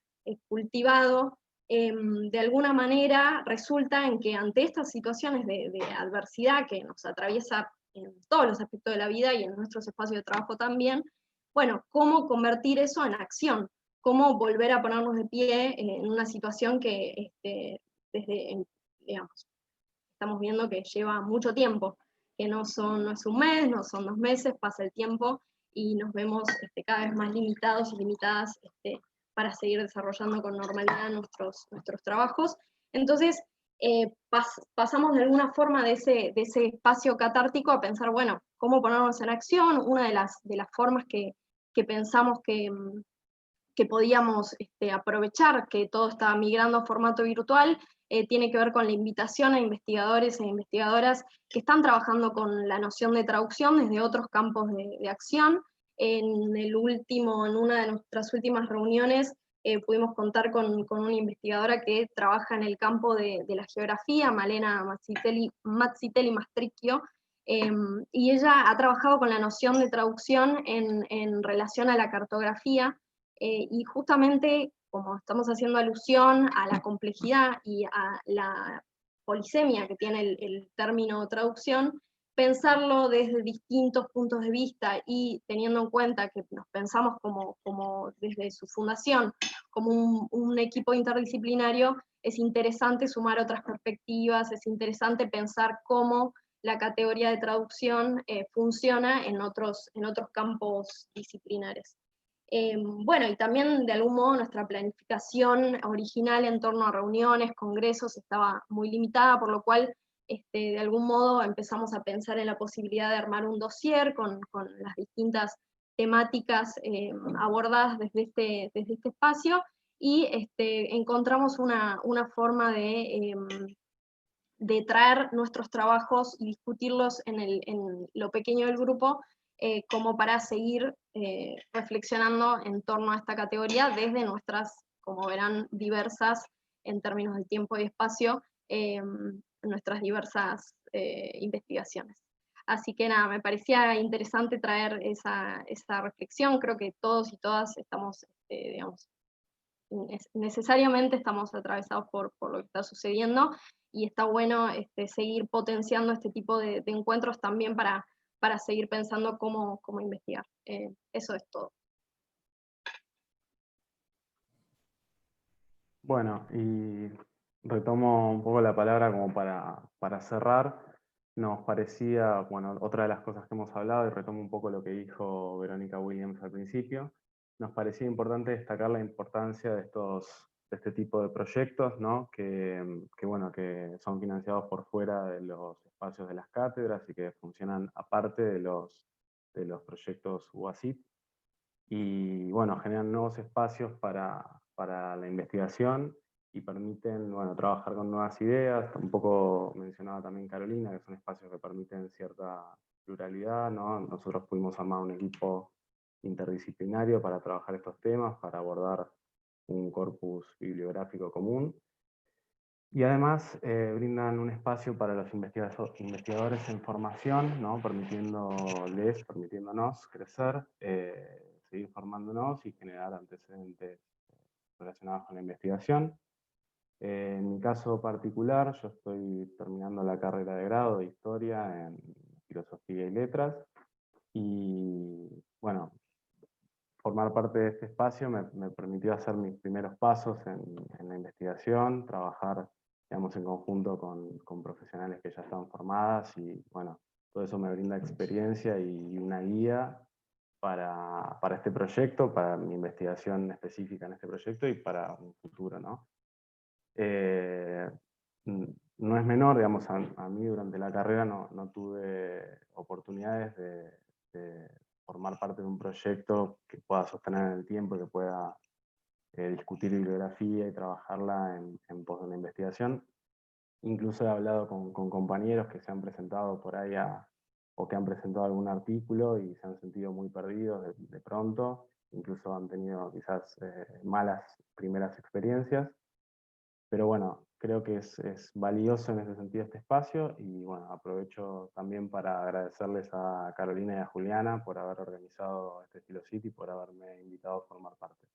cultivado, de alguna manera resulta en que ante estas situaciones de adversidad que nos atraviesa en todos los aspectos de la vida y en nuestros espacios de trabajo también, bueno, cómo convertir eso en acción, cómo volver a ponernos de pie en una situación que estamos viendo que lleva mucho tiempo, que no es un mes, no son 2 meses, pasa el tiempo y nos vemos cada vez más limitados y limitadas para seguir desarrollando con normalidad nuestros trabajos. Entonces, pasamos de alguna forma de ese espacio catártico a pensar, bueno, cómo ponernos en acción. Una de las formas que pensamos que podíamos aprovechar, que todo está migrando a formato virtual, tiene que ver con la invitación a investigadores e investigadoras que están trabajando con la noción de traducción desde otros campos de acción. En una de nuestras últimas reuniones pudimos contar con una investigadora que trabaja en el campo de la geografía, Malena Mazzitelli Mastricchio, y ella ha trabajado con la noción de traducción en relación a la cartografía, y justamente como estamos haciendo alusión a la complejidad y a la polisemia que tiene el término traducción, pensarlo desde distintos puntos de vista y teniendo en cuenta que nos pensamos como desde su fundación, como un equipo interdisciplinario, es interesante sumar otras perspectivas, es interesante pensar cómo la categoría de traducción funciona en otros campos disciplinares. Bueno, y también de algún modo nuestra planificación original en torno a reuniones, congresos, estaba muy limitada, por lo cual de algún modo empezamos a pensar en la posibilidad de armar un dossier con las distintas temáticas abordadas desde este espacio, y encontramos una forma de traer nuestros trabajos y discutirlos en lo pequeño del grupo, como para seguir reflexionando en torno a esta categoría desde nuestras, como verán, diversas, en términos de tiempo y espacio, nuestras diversas investigaciones. Así que nada, me parecía interesante traer esa reflexión. Creo que todos y todas estamos, digamos, necesariamente estamos atravesados por lo que está sucediendo, y está bueno seguir potenciando este tipo de encuentros también para seguir pensando cómo investigar. Eso es todo. Bueno, y retomo un poco la palabra como para cerrar. Nos parecía, bueno, otra de las cosas que hemos hablado, y retomo un poco lo que dijo Verónica Williams al principio, nos parecía importante destacar la importancia de este tipo de proyectos, ¿no? que son financiados por fuera de los espacios de las cátedras y que funcionan aparte de los proyectos UASIT. Y bueno, generan nuevos espacios para la investigación y permiten, bueno, trabajar con nuevas ideas. Un poco mencionaba también Carolina, que son espacios que permiten cierta pluralidad, ¿no? Nosotros pudimos armar un equipo interdisciplinario para trabajar estos temas, para abordar un corpus bibliográfico común. Y además brindan un espacio para los investigadores en formación, ¿no? Permitiéndonos crecer, seguir formándonos y generar antecedentes relacionados con la investigación. En mi caso particular, yo estoy terminando la carrera de grado de Historia en Filosofía y Letras, y bueno, formar parte de este espacio me permitió hacer mis primeros pasos en la investigación, trabajar, digamos, en conjunto con profesionales que ya están formadas, y bueno, todo eso me brinda experiencia y una guía para este proyecto, para mi investigación específica en este proyecto y para un futuro, ¿no? No es menor, digamos, a mí durante la carrera no tuve oportunidades de formar parte de un proyecto que pueda sostener en el tiempo, que pueda discutir bibliografía y trabajarla en pos de una investigación. Incluso he hablado con compañeros que se han presentado por ahí o que han presentado algún artículo y se han sentido muy perdidos de pronto, incluso han tenido quizás malas primeras experiencias. Pero bueno, creo que es valioso en ese sentido este espacio, y bueno, aprovecho también para agradecerles a Carolina y a Juliana por haber organizado este Filosit y por haberme invitado a formar parte.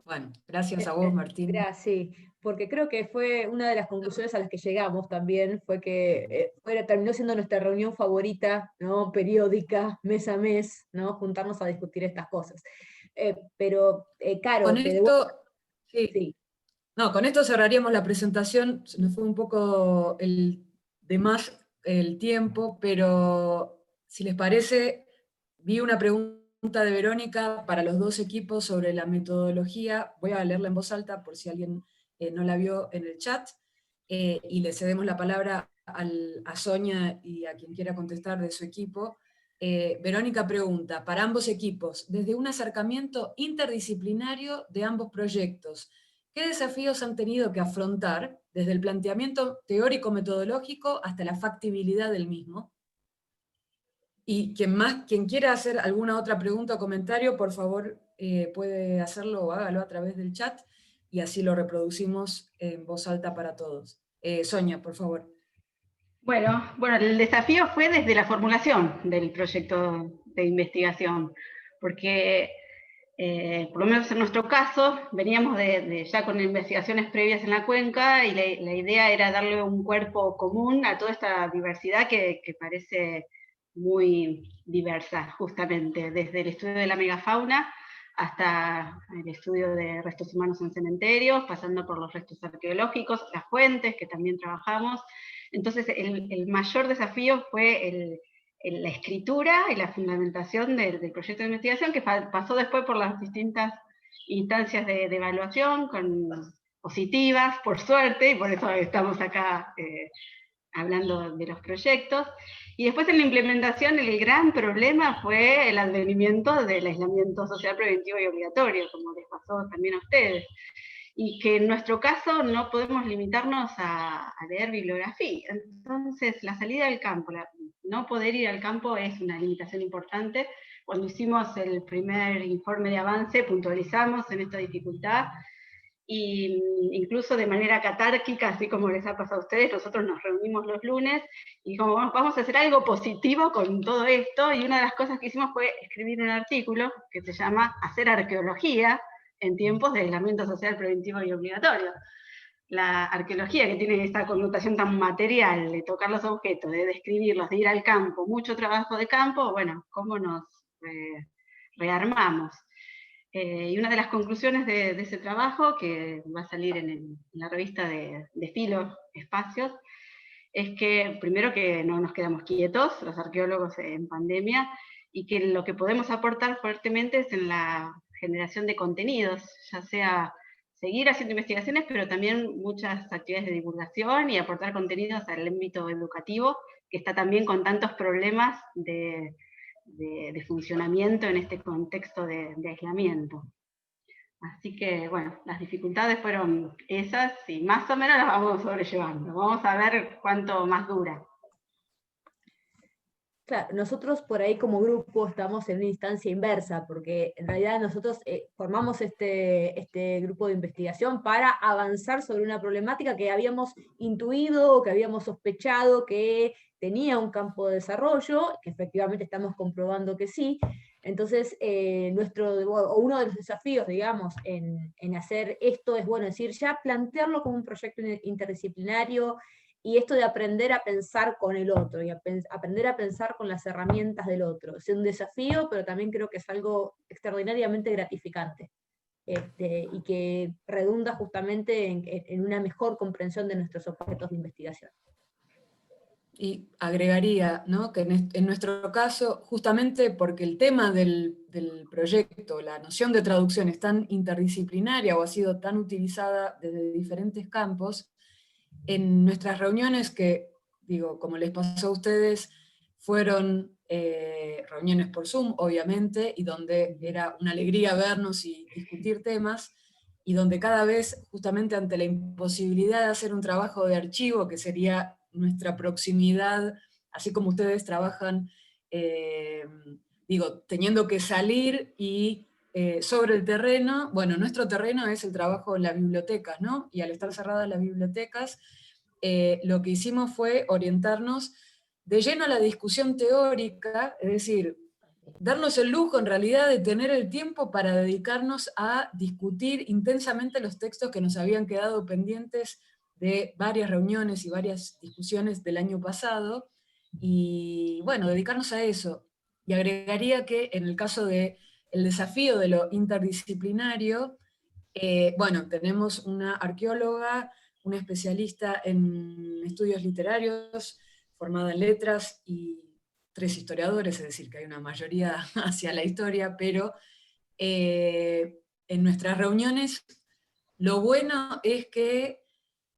Bueno, gracias a vos, Martín. Gracias, porque creo que fue una de las conclusiones a las que llegamos también, fue que terminó siendo nuestra reunión favorita, ¿no? Periódica, mes a mes, ¿no? Juntarnos a discutir estas cosas. Pero, Caro, con esto, sí. No, con esto cerraríamos la presentación. Se nos fue un poco de más el tiempo, pero si les parece, vi una pregunta de Verónica para los dos equipos sobre la metodología. Voy a leerla en voz alta por si alguien no la vio en el chat, y le cedemos la palabra a Sonia y a quien quiera contestar de su equipo. Verónica pregunta, para ambos equipos, desde un acercamiento interdisciplinario de ambos proyectos, ¿qué desafíos han tenido que afrontar desde el planteamiento teórico-metodológico hasta la factibilidad del mismo? Y quien quiera hacer alguna otra pregunta o comentario, por favor, puede hacerlo o hágalo a través del chat, y así lo reproducimos en voz alta para todos. Sonia, por favor. Bueno, el desafío fue desde la formulación del proyecto de investigación, porque por lo menos en nuestro caso veníamos ya con investigaciones previas en la cuenca, y la idea era darle un cuerpo común a toda esta diversidad que parece muy diversa, justamente, desde el estudio de la megafauna hasta el estudio de restos humanos en cementerios, pasando por los restos arqueológicos, las fuentes, que también trabajamos. Entonces, el mayor desafío fue la escritura y la fundamentación del proyecto de investigación, que pasó después por las distintas instancias de evaluación, positivas, por suerte, y por eso estamos acá hablando de los proyectos. Y después en la implementación el gran problema fue el advenimiento del aislamiento social preventivo y obligatorio, como les pasó también a ustedes. Y que en nuestro caso no podemos limitarnos a leer bibliografía. Entonces la salida del campo, no poder ir al campo es una limitación importante. Cuando hicimos el primer informe de avance puntualizamos en esta dificultad, y incluso de manera catárquica, así como les ha pasado a ustedes, nosotros nos reunimos los lunes y dijimos, bueno, vamos a hacer algo positivo con todo esto, y una de las cosas que hicimos fue escribir un artículo que se llama Hacer arqueología en tiempos de aislamiento social preventivo y obligatorio. La arqueología, que tiene esta connotación tan material, de tocar los objetos, de describirlos, de ir al campo, mucho trabajo de campo, bueno, ¿cómo nos rearmamos? Y una de las conclusiones de ese trabajo, que va a salir en la revista de Filo Espacios, es que primero que no nos quedamos quietos, los arqueólogos en pandemia, y que lo que podemos aportar fuertemente es en la generación de contenidos, ya sea seguir haciendo investigaciones, pero también muchas actividades de divulgación y aportar contenidos al ámbito educativo, que está también con tantos problemas de funcionamiento en este contexto de aislamiento. Así que, bueno, las dificultades fueron esas, y más o menos las vamos sobrellevando. Vamos a ver cuánto más dura. Claro, nosotros por ahí como grupo estamos en una instancia inversa, porque en realidad nosotros formamos este grupo de investigación para avanzar sobre una problemática que habíamos intuido, que habíamos sospechado que tenía un campo de desarrollo, que efectivamente estamos comprobando que sí. Entonces, uno de los desafíos, digamos, en hacer esto es, bueno, decir, ya plantearlo como un proyecto interdisciplinario, y esto de aprender a pensar con el otro, y aprender a pensar con las herramientas del otro. Es un desafío, pero también creo que es algo extraordinariamente gratificante, y que redunda justamente en una mejor comprensión de nuestros objetos de investigación. Y agregaría, ¿no?, que en nuestro caso, justamente porque el tema del proyecto, la noción de traducción es tan interdisciplinaria o ha sido tan utilizada desde diferentes campos, en nuestras reuniones, que, digo, como les pasó a ustedes, fueron reuniones por Zoom, obviamente, y donde era una alegría vernos y discutir temas, y donde cada vez, justamente ante la imposibilidad de hacer un trabajo de archivo, que sería nuestra proximidad, así como ustedes trabajan, digo, teniendo que salir y sobre el terreno, bueno, nuestro terreno es el trabajo en las bibliotecas, ¿no? Y al estar cerradas las bibliotecas, lo que hicimos fue orientarnos de lleno a la discusión teórica, es decir, darnos el lujo en realidad de tener el tiempo para dedicarnos a discutir intensamente los textos que nos habían quedado pendientes de varias reuniones y varias discusiones del año pasado, y bueno, dedicarnos a eso. Y agregaría que en el caso del desafío de lo interdisciplinario, bueno, tenemos una arqueóloga, una especialista en estudios literarios, formada en letras, y 3 historiadores, es decir, que hay una mayoría hacia la historia, pero en nuestras reuniones lo bueno es que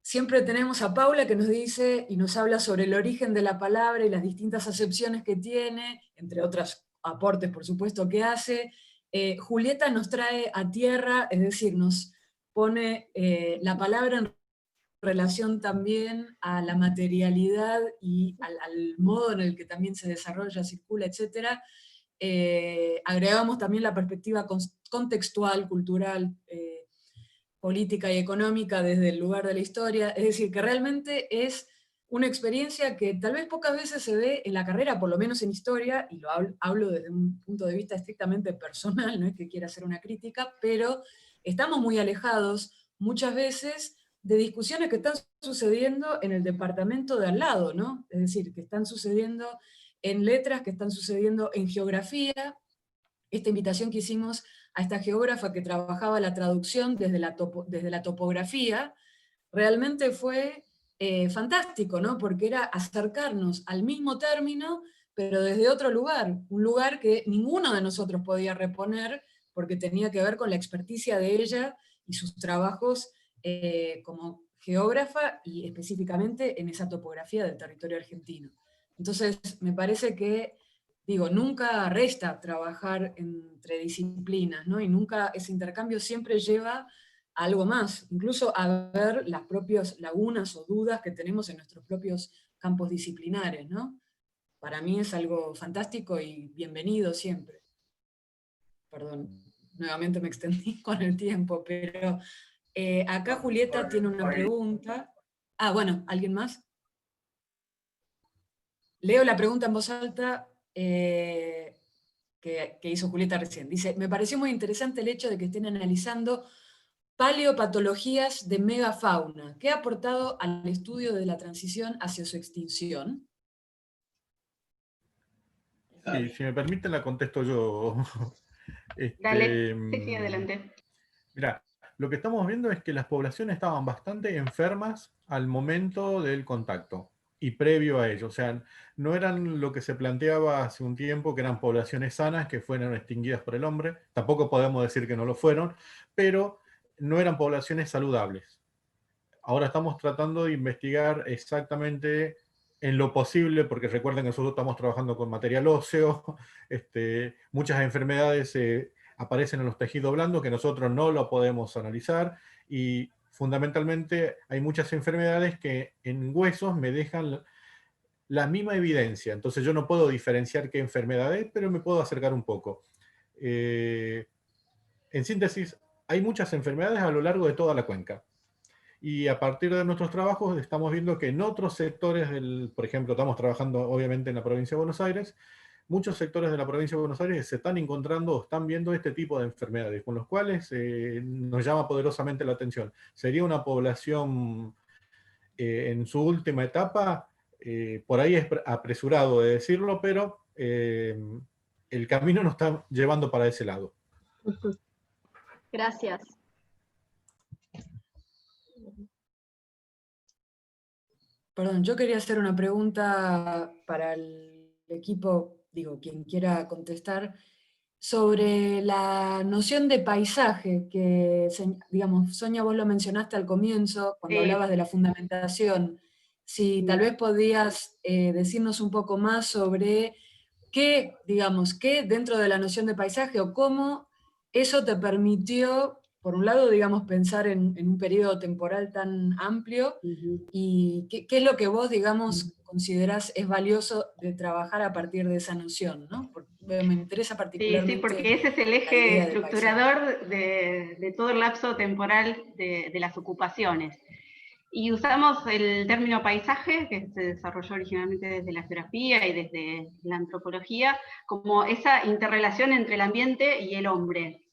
siempre tenemos a Paula, que nos dice y nos habla sobre el origen de la palabra y las distintas acepciones que tiene, entre otros aportes, por supuesto, que hace. Julieta nos trae a tierra, es decir, nos pone la palabra en relación también a la materialidad y al modo en el que también se desarrolla, circula, etc. Agregamos también la perspectiva contextual, cultural, política y económica desde el lugar de la historia, es decir, que realmente es una experiencia que tal vez pocas veces se ve en la carrera, por lo menos en historia, y lo hablo desde un punto de vista estrictamente personal, no es que quiera hacer una crítica, pero estamos muy alejados muchas veces de discusiones que están sucediendo en el departamento de al lado, ¿no? Es decir, que están sucediendo en letras, que están sucediendo en geografía, esta invitación que hicimos a esta geógrafa que trabajaba la traducción desde la topografía, realmente fue fantástico, ¿no? Porque era acercarnos al mismo término, pero desde otro lugar, un lugar que ninguno de nosotros podía reponer, porque tenía que ver con la experticia de ella y sus trabajos como geógrafa y específicamente en esa topografía del territorio argentino. Entonces, me parece que, digo, nunca resta trabajar entre disciplinas, ¿no? Y nunca ese intercambio siempre lleva a algo más, incluso a ver las propias lagunas o dudas que tenemos en nuestros propios campos disciplinares, ¿no? Para mí es algo fantástico y bienvenido siempre. Perdón, nuevamente me extendí con el tiempo, pero acá Julieta tiene una pregunta. Ah, bueno, ¿alguien más? Leo la pregunta en voz alta que hizo Julieta recién. Dice, me pareció muy interesante el hecho de que estén analizando paleopatologías de megafauna. ¿Qué ha aportado al estudio de la transición hacia su extinción? Sí, si me permiten la contesto yo. Dale, sí, adelante. Mirá, lo que estamos viendo es que las poblaciones estaban bastante enfermas al momento del contacto y previo a ello. O sea, no eran lo que se planteaba hace un tiempo, que eran poblaciones sanas que fueron extinguidas por el hombre. Tampoco podemos decir que no lo fueron, pero no eran poblaciones saludables. Ahora estamos tratando de investigar exactamente en lo posible, porque recuerden que nosotros estamos trabajando con material óseo, muchas enfermedades aparecen en los tejidos blandos que nosotros no lo podemos analizar, y fundamentalmente hay muchas enfermedades que en huesos me dejan la misma evidencia, entonces yo no puedo diferenciar qué enfermedad es, pero me puedo acercar un poco. En síntesis, hay muchas enfermedades a lo largo de toda la cuenca. Y a partir de nuestros trabajos estamos viendo que en otros sectores, por ejemplo, estamos trabajando obviamente en la provincia de Buenos Aires, muchos sectores de la provincia de Buenos Aires se están encontrando o están viendo este tipo de enfermedades, con los cuales nos llama poderosamente la atención. Sería una población en su última etapa, por ahí es apresurado de decirlo, pero el camino nos está llevando para ese lado. Gracias. Perdón, yo quería hacer una pregunta para el equipo, digo, quien quiera contestar, sobre la noción de paisaje, que, digamos, Sonia, vos lo mencionaste al comienzo, cuando hablabas de la fundamentación. Si tal vez podías decirnos un poco más sobre qué, digamos, qué dentro de la noción de paisaje o cómo eso te permitió, por un lado, digamos, pensar en un periodo temporal tan amplio, y qué es lo que vos, digamos, considerás es valioso de trabajar a partir de esa noción, ¿no? Porque me interesa particularmente. Sí, porque ese es el eje estructurador de todo el lapso temporal de las ocupaciones. Y usamos el término paisaje, que se desarrolló originalmente desde la geografía y desde la antropología, como esa interrelación entre el ambiente y el hombre,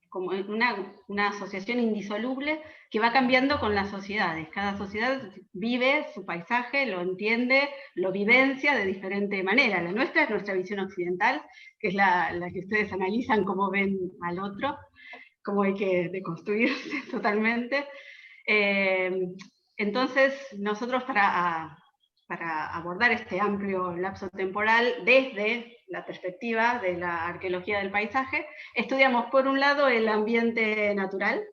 como una asociación indisoluble que va cambiando con las sociedades. Cada sociedad vive su paisaje, lo entiende, lo vivencia de diferente manera. La nuestra es nuestra visión occidental, que es la que ustedes analizan cómo ven al otro, cómo hay que deconstruirse totalmente. Entonces, nosotros para abordar este amplio lapso temporal desde la perspectiva de la arqueología del paisaje, estudiamos por un lado el ambiente natural,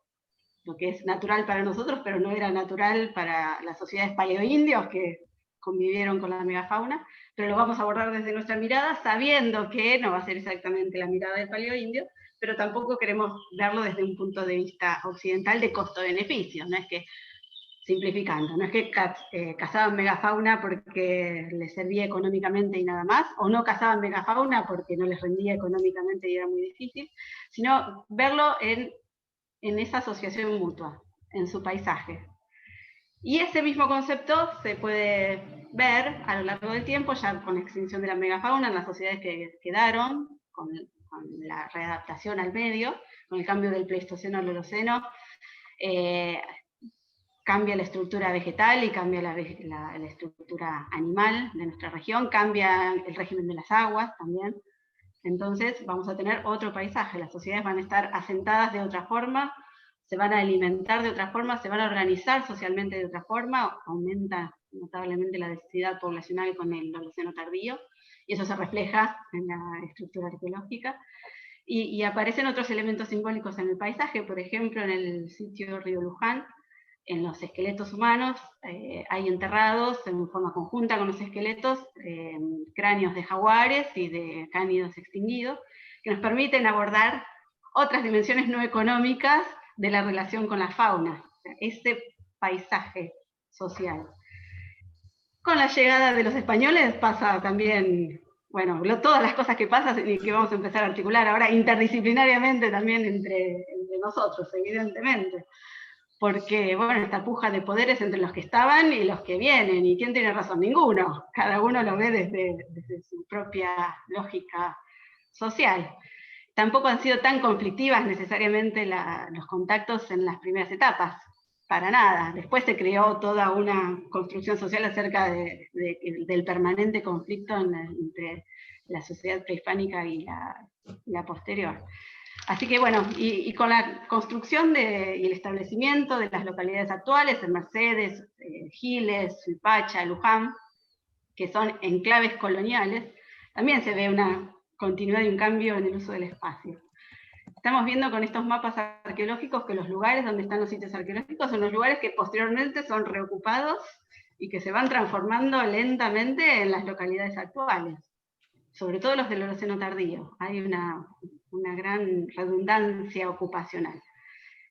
lo que es natural para nosotros, pero no era natural para las sociedades paleoindios que convivieron con la megafauna, pero lo vamos a abordar desde nuestra mirada, sabiendo que no va a ser exactamente la mirada del paleoindio, pero tampoco queremos verlo desde un punto de vista occidental de costo-beneficio, no es que, simplificando, no es que cazaban megafauna porque les servía económicamente y nada más, o no cazaban megafauna porque no les rendía económicamente y era muy difícil, sino verlo en esa asociación mutua, en su paisaje. Y ese mismo concepto se puede ver a lo largo del tiempo, ya con la extinción de la megafauna en las sociedades que quedaron, con la readaptación al medio, con el cambio del Pleistoceno al Holoceno, cambia la estructura vegetal y cambia la estructura animal de nuestra región, cambia el régimen de las aguas también. Entonces vamos a tener otro paisaje, las sociedades van a estar asentadas de otra forma, se van a alimentar de otra forma, se van a organizar socialmente de otra forma, aumenta notablemente la densidad poblacional con el Holoceno tardío, y eso se refleja en la estructura arqueológica. Y aparecen otros elementos simbólicos en el paisaje, por ejemplo, en el sitio Río Luján, en los esqueletos humanos, hay enterrados en forma conjunta con los esqueletos, cráneos de jaguares y de cánidos extinguidos, que nos permiten abordar otras dimensiones no económicas de la relación con la fauna, este paisaje social. Con la llegada de los españoles pasa también, bueno, todas las cosas que pasan y que vamos a empezar a articular ahora interdisciplinariamente también entre nosotros, evidentemente. Porque, bueno, esta puja de poderes entre los que estaban y los que vienen, y ¿quién tiene razón? Ninguno. Cada uno lo ve desde su propia lógica social. Tampoco han sido tan conflictivas necesariamente los contactos en las primeras etapas, para nada. Después se creó toda una construcción social acerca del permanente conflicto entre la sociedad prehispánica y la posterior. Así que bueno, y con la construcción y el establecimiento de las localidades actuales, en Mercedes, Giles, Suipacha, Luján, que son enclaves coloniales, también se ve una continuidad y un cambio en el uso del espacio. Estamos viendo con estos mapas arqueológicos que los lugares donde están los sitios arqueológicos son los lugares que posteriormente son reocupados y que se van transformando lentamente en las localidades actuales, sobre todo los del Holoceno tardío. Hay una gran redundancia ocupacional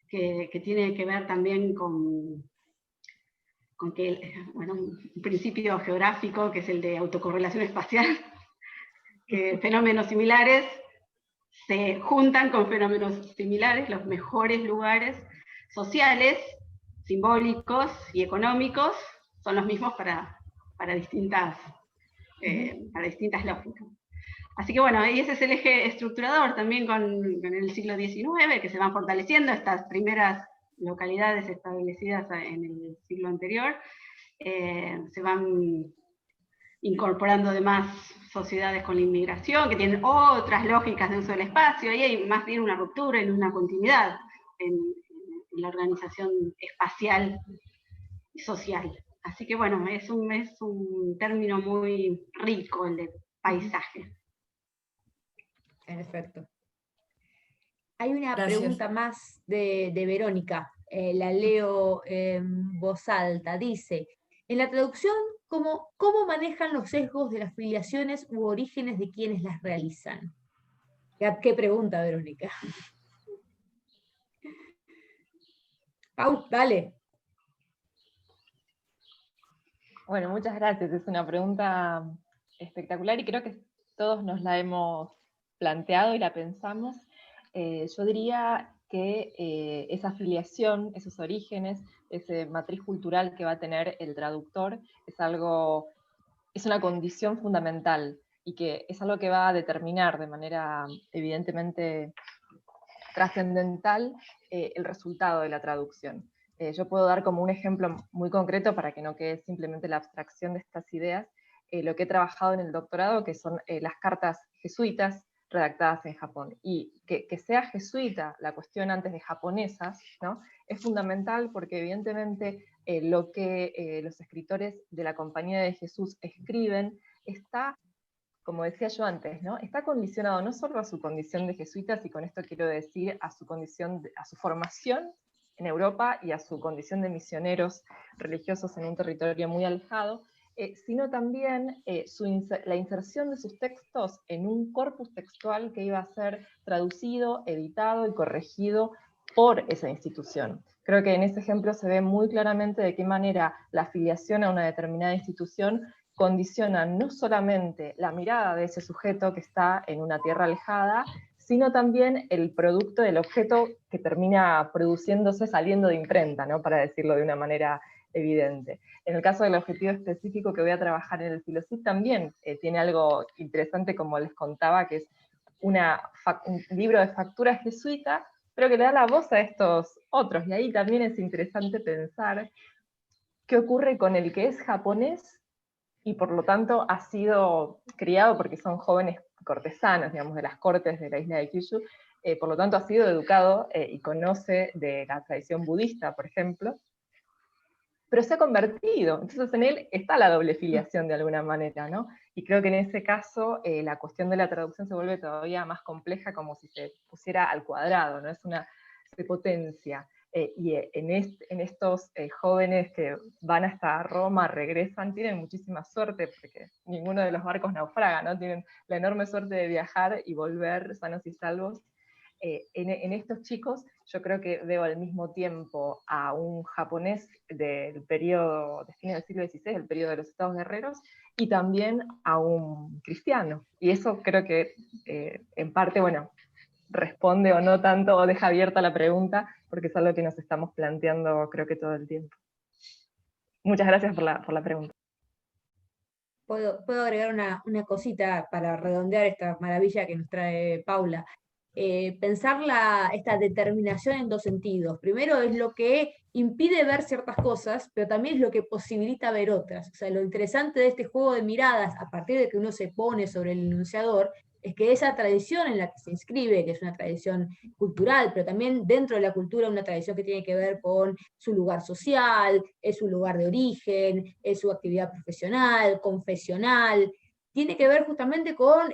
que tiene que ver también con que, bueno, un principio geográfico que es el de autocorrelación espacial, que fenómenos similares se juntan con fenómenos similares, los mejores lugares sociales, simbólicos y económicos son los mismos para distintas lógicas. Así que bueno, ese es el eje estructurador también con el siglo XIX, que se van fortaleciendo estas primeras localidades establecidas en el siglo anterior, se van incorporando además sociedades con la inmigración, que tienen otras lógicas de uso del espacio, y hay más bien una ruptura y una continuidad en la organización espacial y social. Así que bueno, es un término muy rico el de paisaje. Perfecto. Hay una Gracias. pregunta más de Verónica, la leo en voz alta. Dice, en la traducción, ¿cómo manejan los sesgos de las filiaciones u orígenes de quienes las realizan? ¿Qué pregunta, Verónica? Pau, dale. Bueno, muchas gracias. Es una pregunta espectacular y creo que todos nos la hemos planteado y la pensamos. Yo diría que esa filiación, esos orígenes, ese matriz cultural que va a tener el traductor, es una condición fundamental y que es algo que va a determinar de manera evidentemente trascendental el resultado de la traducción. Yo puedo dar como un ejemplo muy concreto para que no quede simplemente la abstracción de estas ideas, lo que he trabajado en el doctorado, que son las cartas jesuitas redactadas en Japón. Y que sea jesuita la cuestión antes de japonesas, ¿no? Es fundamental porque evidentemente lo que los escritores de la Compañía de Jesús escriben está, como decía yo antes, ¿no? Está condicionado no solo a su condición de jesuitas, y con esto quiero decir a su condición, a su formación en Europa y a su condición de misioneros religiosos en un territorio muy alejado, sino también la inserción de sus textos en un corpus textual que iba a ser traducido, editado y corregido por esa institución. Creo que en ese ejemplo se ve muy claramente de qué manera la afiliación a una determinada institución condiciona no solamente la mirada de ese sujeto que está en una tierra alejada, sino también el producto del objeto que termina produciéndose saliendo de imprenta, ¿no? Para decirlo de una manera evidente. En el caso del objetivo específico que voy a trabajar en el Filosit también tiene algo interesante, como les contaba, que es un libro de factura jesuita, pero que le da la voz a estos otros, y ahí también es interesante pensar qué ocurre con el que es japonés y por lo tanto ha sido criado, porque son jóvenes cortesanos, digamos, de las cortes de la isla de Kyushu, por lo tanto ha sido educado y conoce de la tradición budista, por ejemplo, pero se ha convertido, entonces en él está la doble filiación de alguna manera, ¿no? Y creo que en ese caso la cuestión de la traducción se vuelve todavía más compleja, como si se pusiera al cuadrado, ¿no? Se potencia. Y en estos jóvenes que van hasta Roma, regresan, tienen muchísima suerte, porque ninguno de los barcos naufraga, ¿no? Tienen la enorme suerte de viajar y volver sanos y salvos. En estos chicos yo creo que veo al mismo tiempo a un japonés del periodo de fines del siglo XVI, el periodo de los Estados Guerreros, y también a un cristiano. Y eso creo que en parte, bueno, responde o no tanto, o deja abierta la pregunta, porque es algo que nos estamos planteando creo que todo el tiempo. Muchas gracias por la pregunta. Puedo agregar una cosita para redondear esta maravilla que nos trae Paula. Pensar esta determinación en dos sentidos. Primero es lo que impide ver ciertas cosas, pero también es lo que posibilita ver otras. O sea, lo interesante de este juego de miradas, a partir de que uno se pone sobre el enunciador, es que esa tradición en la que se inscribe, que es una tradición cultural, pero también dentro de la cultura una tradición que tiene que ver con su lugar social, es su lugar de origen, es su actividad profesional, confesional, tiene que ver justamente con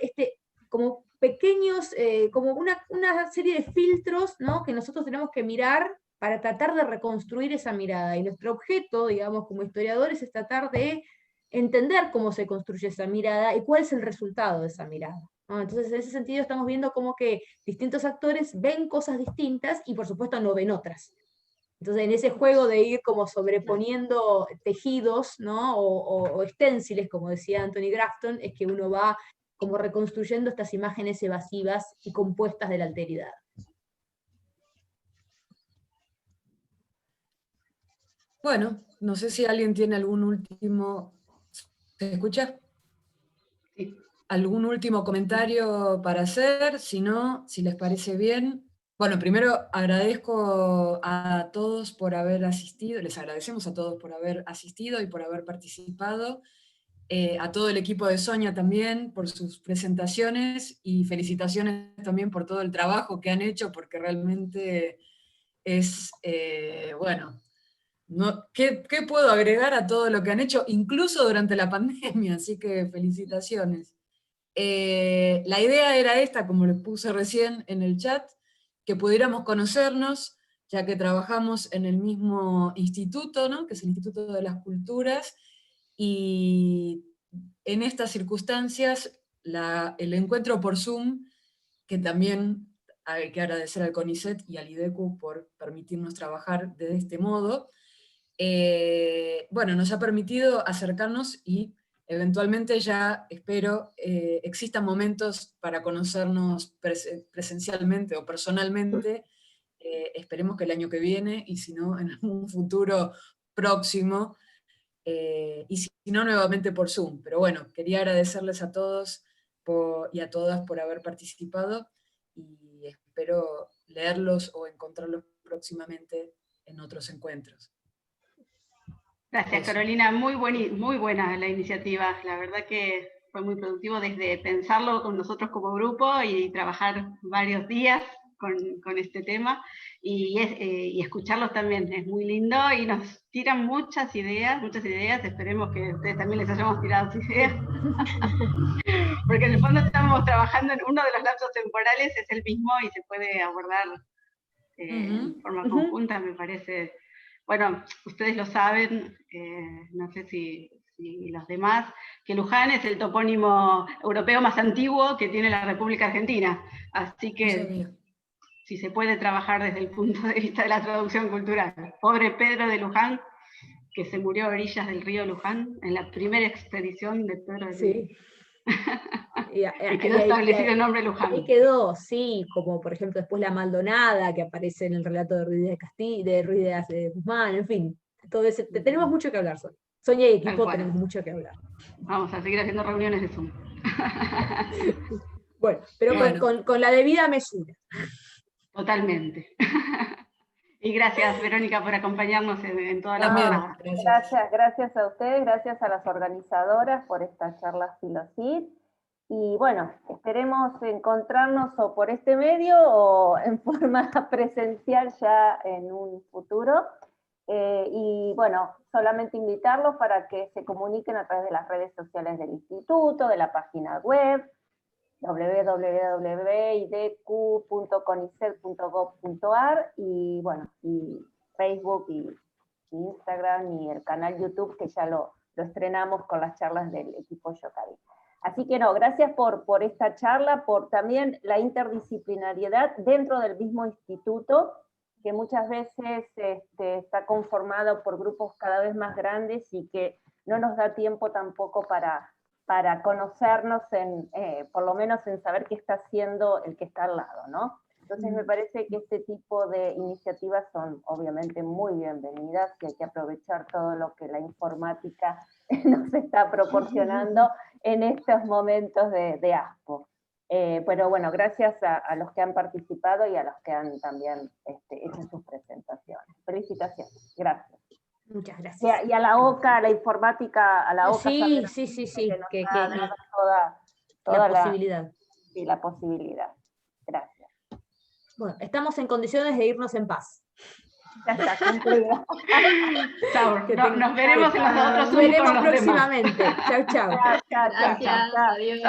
como pequeños, como una serie de filtros, ¿no?, que nosotros tenemos que mirar para tratar de reconstruir esa mirada. Y nuestro objeto, digamos, como historiadores, es tratar de entender cómo se construye esa mirada y cuál es el resultado de esa mirada, ¿no? Entonces, en ese sentido estamos viendo como que distintos actores ven cosas distintas y por supuesto no ven otras. Entonces, en ese juego de ir como sobreponiendo tejidos, ¿no?, o esténciles, como decía Anthony Grafton, es que uno va como reconstruyendo estas imágenes evasivas y compuestas de la alteridad. Bueno, no sé si alguien tiene algún último... ¿Se escucha? Sí. ¿Algún último comentario para hacer? Si no, si les parece bien. Bueno, primero agradezco a todos por haber asistido, les agradecemos a todos por haber asistido y por haber participado. A todo el equipo de Sonia también por sus presentaciones y felicitaciones también por todo el trabajo que han hecho, porque realmente es, bueno, ¿qué puedo agregar a todo lo que han hecho, incluso durante la pandemia? Así que felicitaciones. La idea era esta, como les puse recién en el chat, que pudiéramos conocernos, ya que trabajamos en el mismo instituto, ¿no?, que es el Instituto de las Culturas, y en estas circunstancias el encuentro por Zoom, que también hay que agradecer al CONICET y al IDECU por permitirnos trabajar de este modo, bueno, nos ha permitido acercarnos y eventualmente ya, espero, existan momentos para conocernos presencialmente o personalmente, esperemos que el año que viene, y si no, en algún futuro próximo, y si no, nuevamente por Zoom. Pero bueno, quería agradecerles a todos y a todas por haber participado, y espero leerlos o encontrarlos próximamente en otros encuentros. Gracias, Eso. Carolina. Muy buena la iniciativa. La verdad que fue muy productivo desde pensarlo con nosotros como grupo y trabajar varios días con este tema y escucharlos también. Es muy lindo y nos tiran muchas ideas. Esperemos que a ustedes también les hayamos tirado sus ideas. Porque en el fondo estamos trabajando en uno de los lapsos temporales, es el mismo y se puede abordar en forma conjunta, me parece. Bueno, ustedes lo saben, no sé si los demás, que Luján es el topónimo europeo más antiguo que tiene la República Argentina. Así que si se puede trabajar desde el punto de vista de la traducción cultural. Pobre Pedro de Luján, que se murió a orillas del río Luján en la primera expedición de Pedro de Luján. Sí. Y quedó establecido el nombre Luján. Ahí quedó, sí, como por ejemplo después la Maldonada, que aparece en el relato de Ruiz de Castillo, de Ruiz de Guzmán, en fin, todo ese, tenemos mucho que hablar, Sonia. Sonia y equipo tenemos mucho que hablar. Vamos a seguir haciendo reuniones de Zoom. Bueno, pero con la debida mesura. Totalmente. Y gracias, Verónica, por acompañarnos en toda la jornada. Gracias a ustedes, gracias a las organizadoras por esta charla Filosit. Y bueno, esperemos encontrarnos o por este medio o en forma presencial ya en un futuro. Y bueno, solamente invitarlos para que se comuniquen a través de las redes sociales del instituto, de la página web, www.idq.conicet.gov.ar, y bueno, y Facebook y Instagram y el canal YouTube, que ya lo estrenamos con las charlas del equipo Yokabi. Así que no, gracias por esta charla, por también la interdisciplinariedad dentro del mismo instituto, que muchas veces está conformado por grupos cada vez más grandes y que no nos da tiempo tampoco para conocernos, por lo menos en saber qué está haciendo el que está al lado, ¿no? Entonces me parece que este tipo de iniciativas son obviamente muy bienvenidas y hay que aprovechar todo lo que la informática nos está proporcionando en estos momentos de ASPO. Pero bueno, gracias a los que han participado y a los que han también hecho sus presentaciones. Felicitaciones, gracias. Muchas gracias. Y a la OCA, a la informática, a la OCA. Sí, que nos ha dado toda la posibilidad. Sí, la posibilidad. Gracias. Bueno, estamos en condiciones de irnos en paz. Ya está, cumplido. Chao, nos veremos en los otros. Nos veremos próximamente. Chau, chau. Gracias, adiós.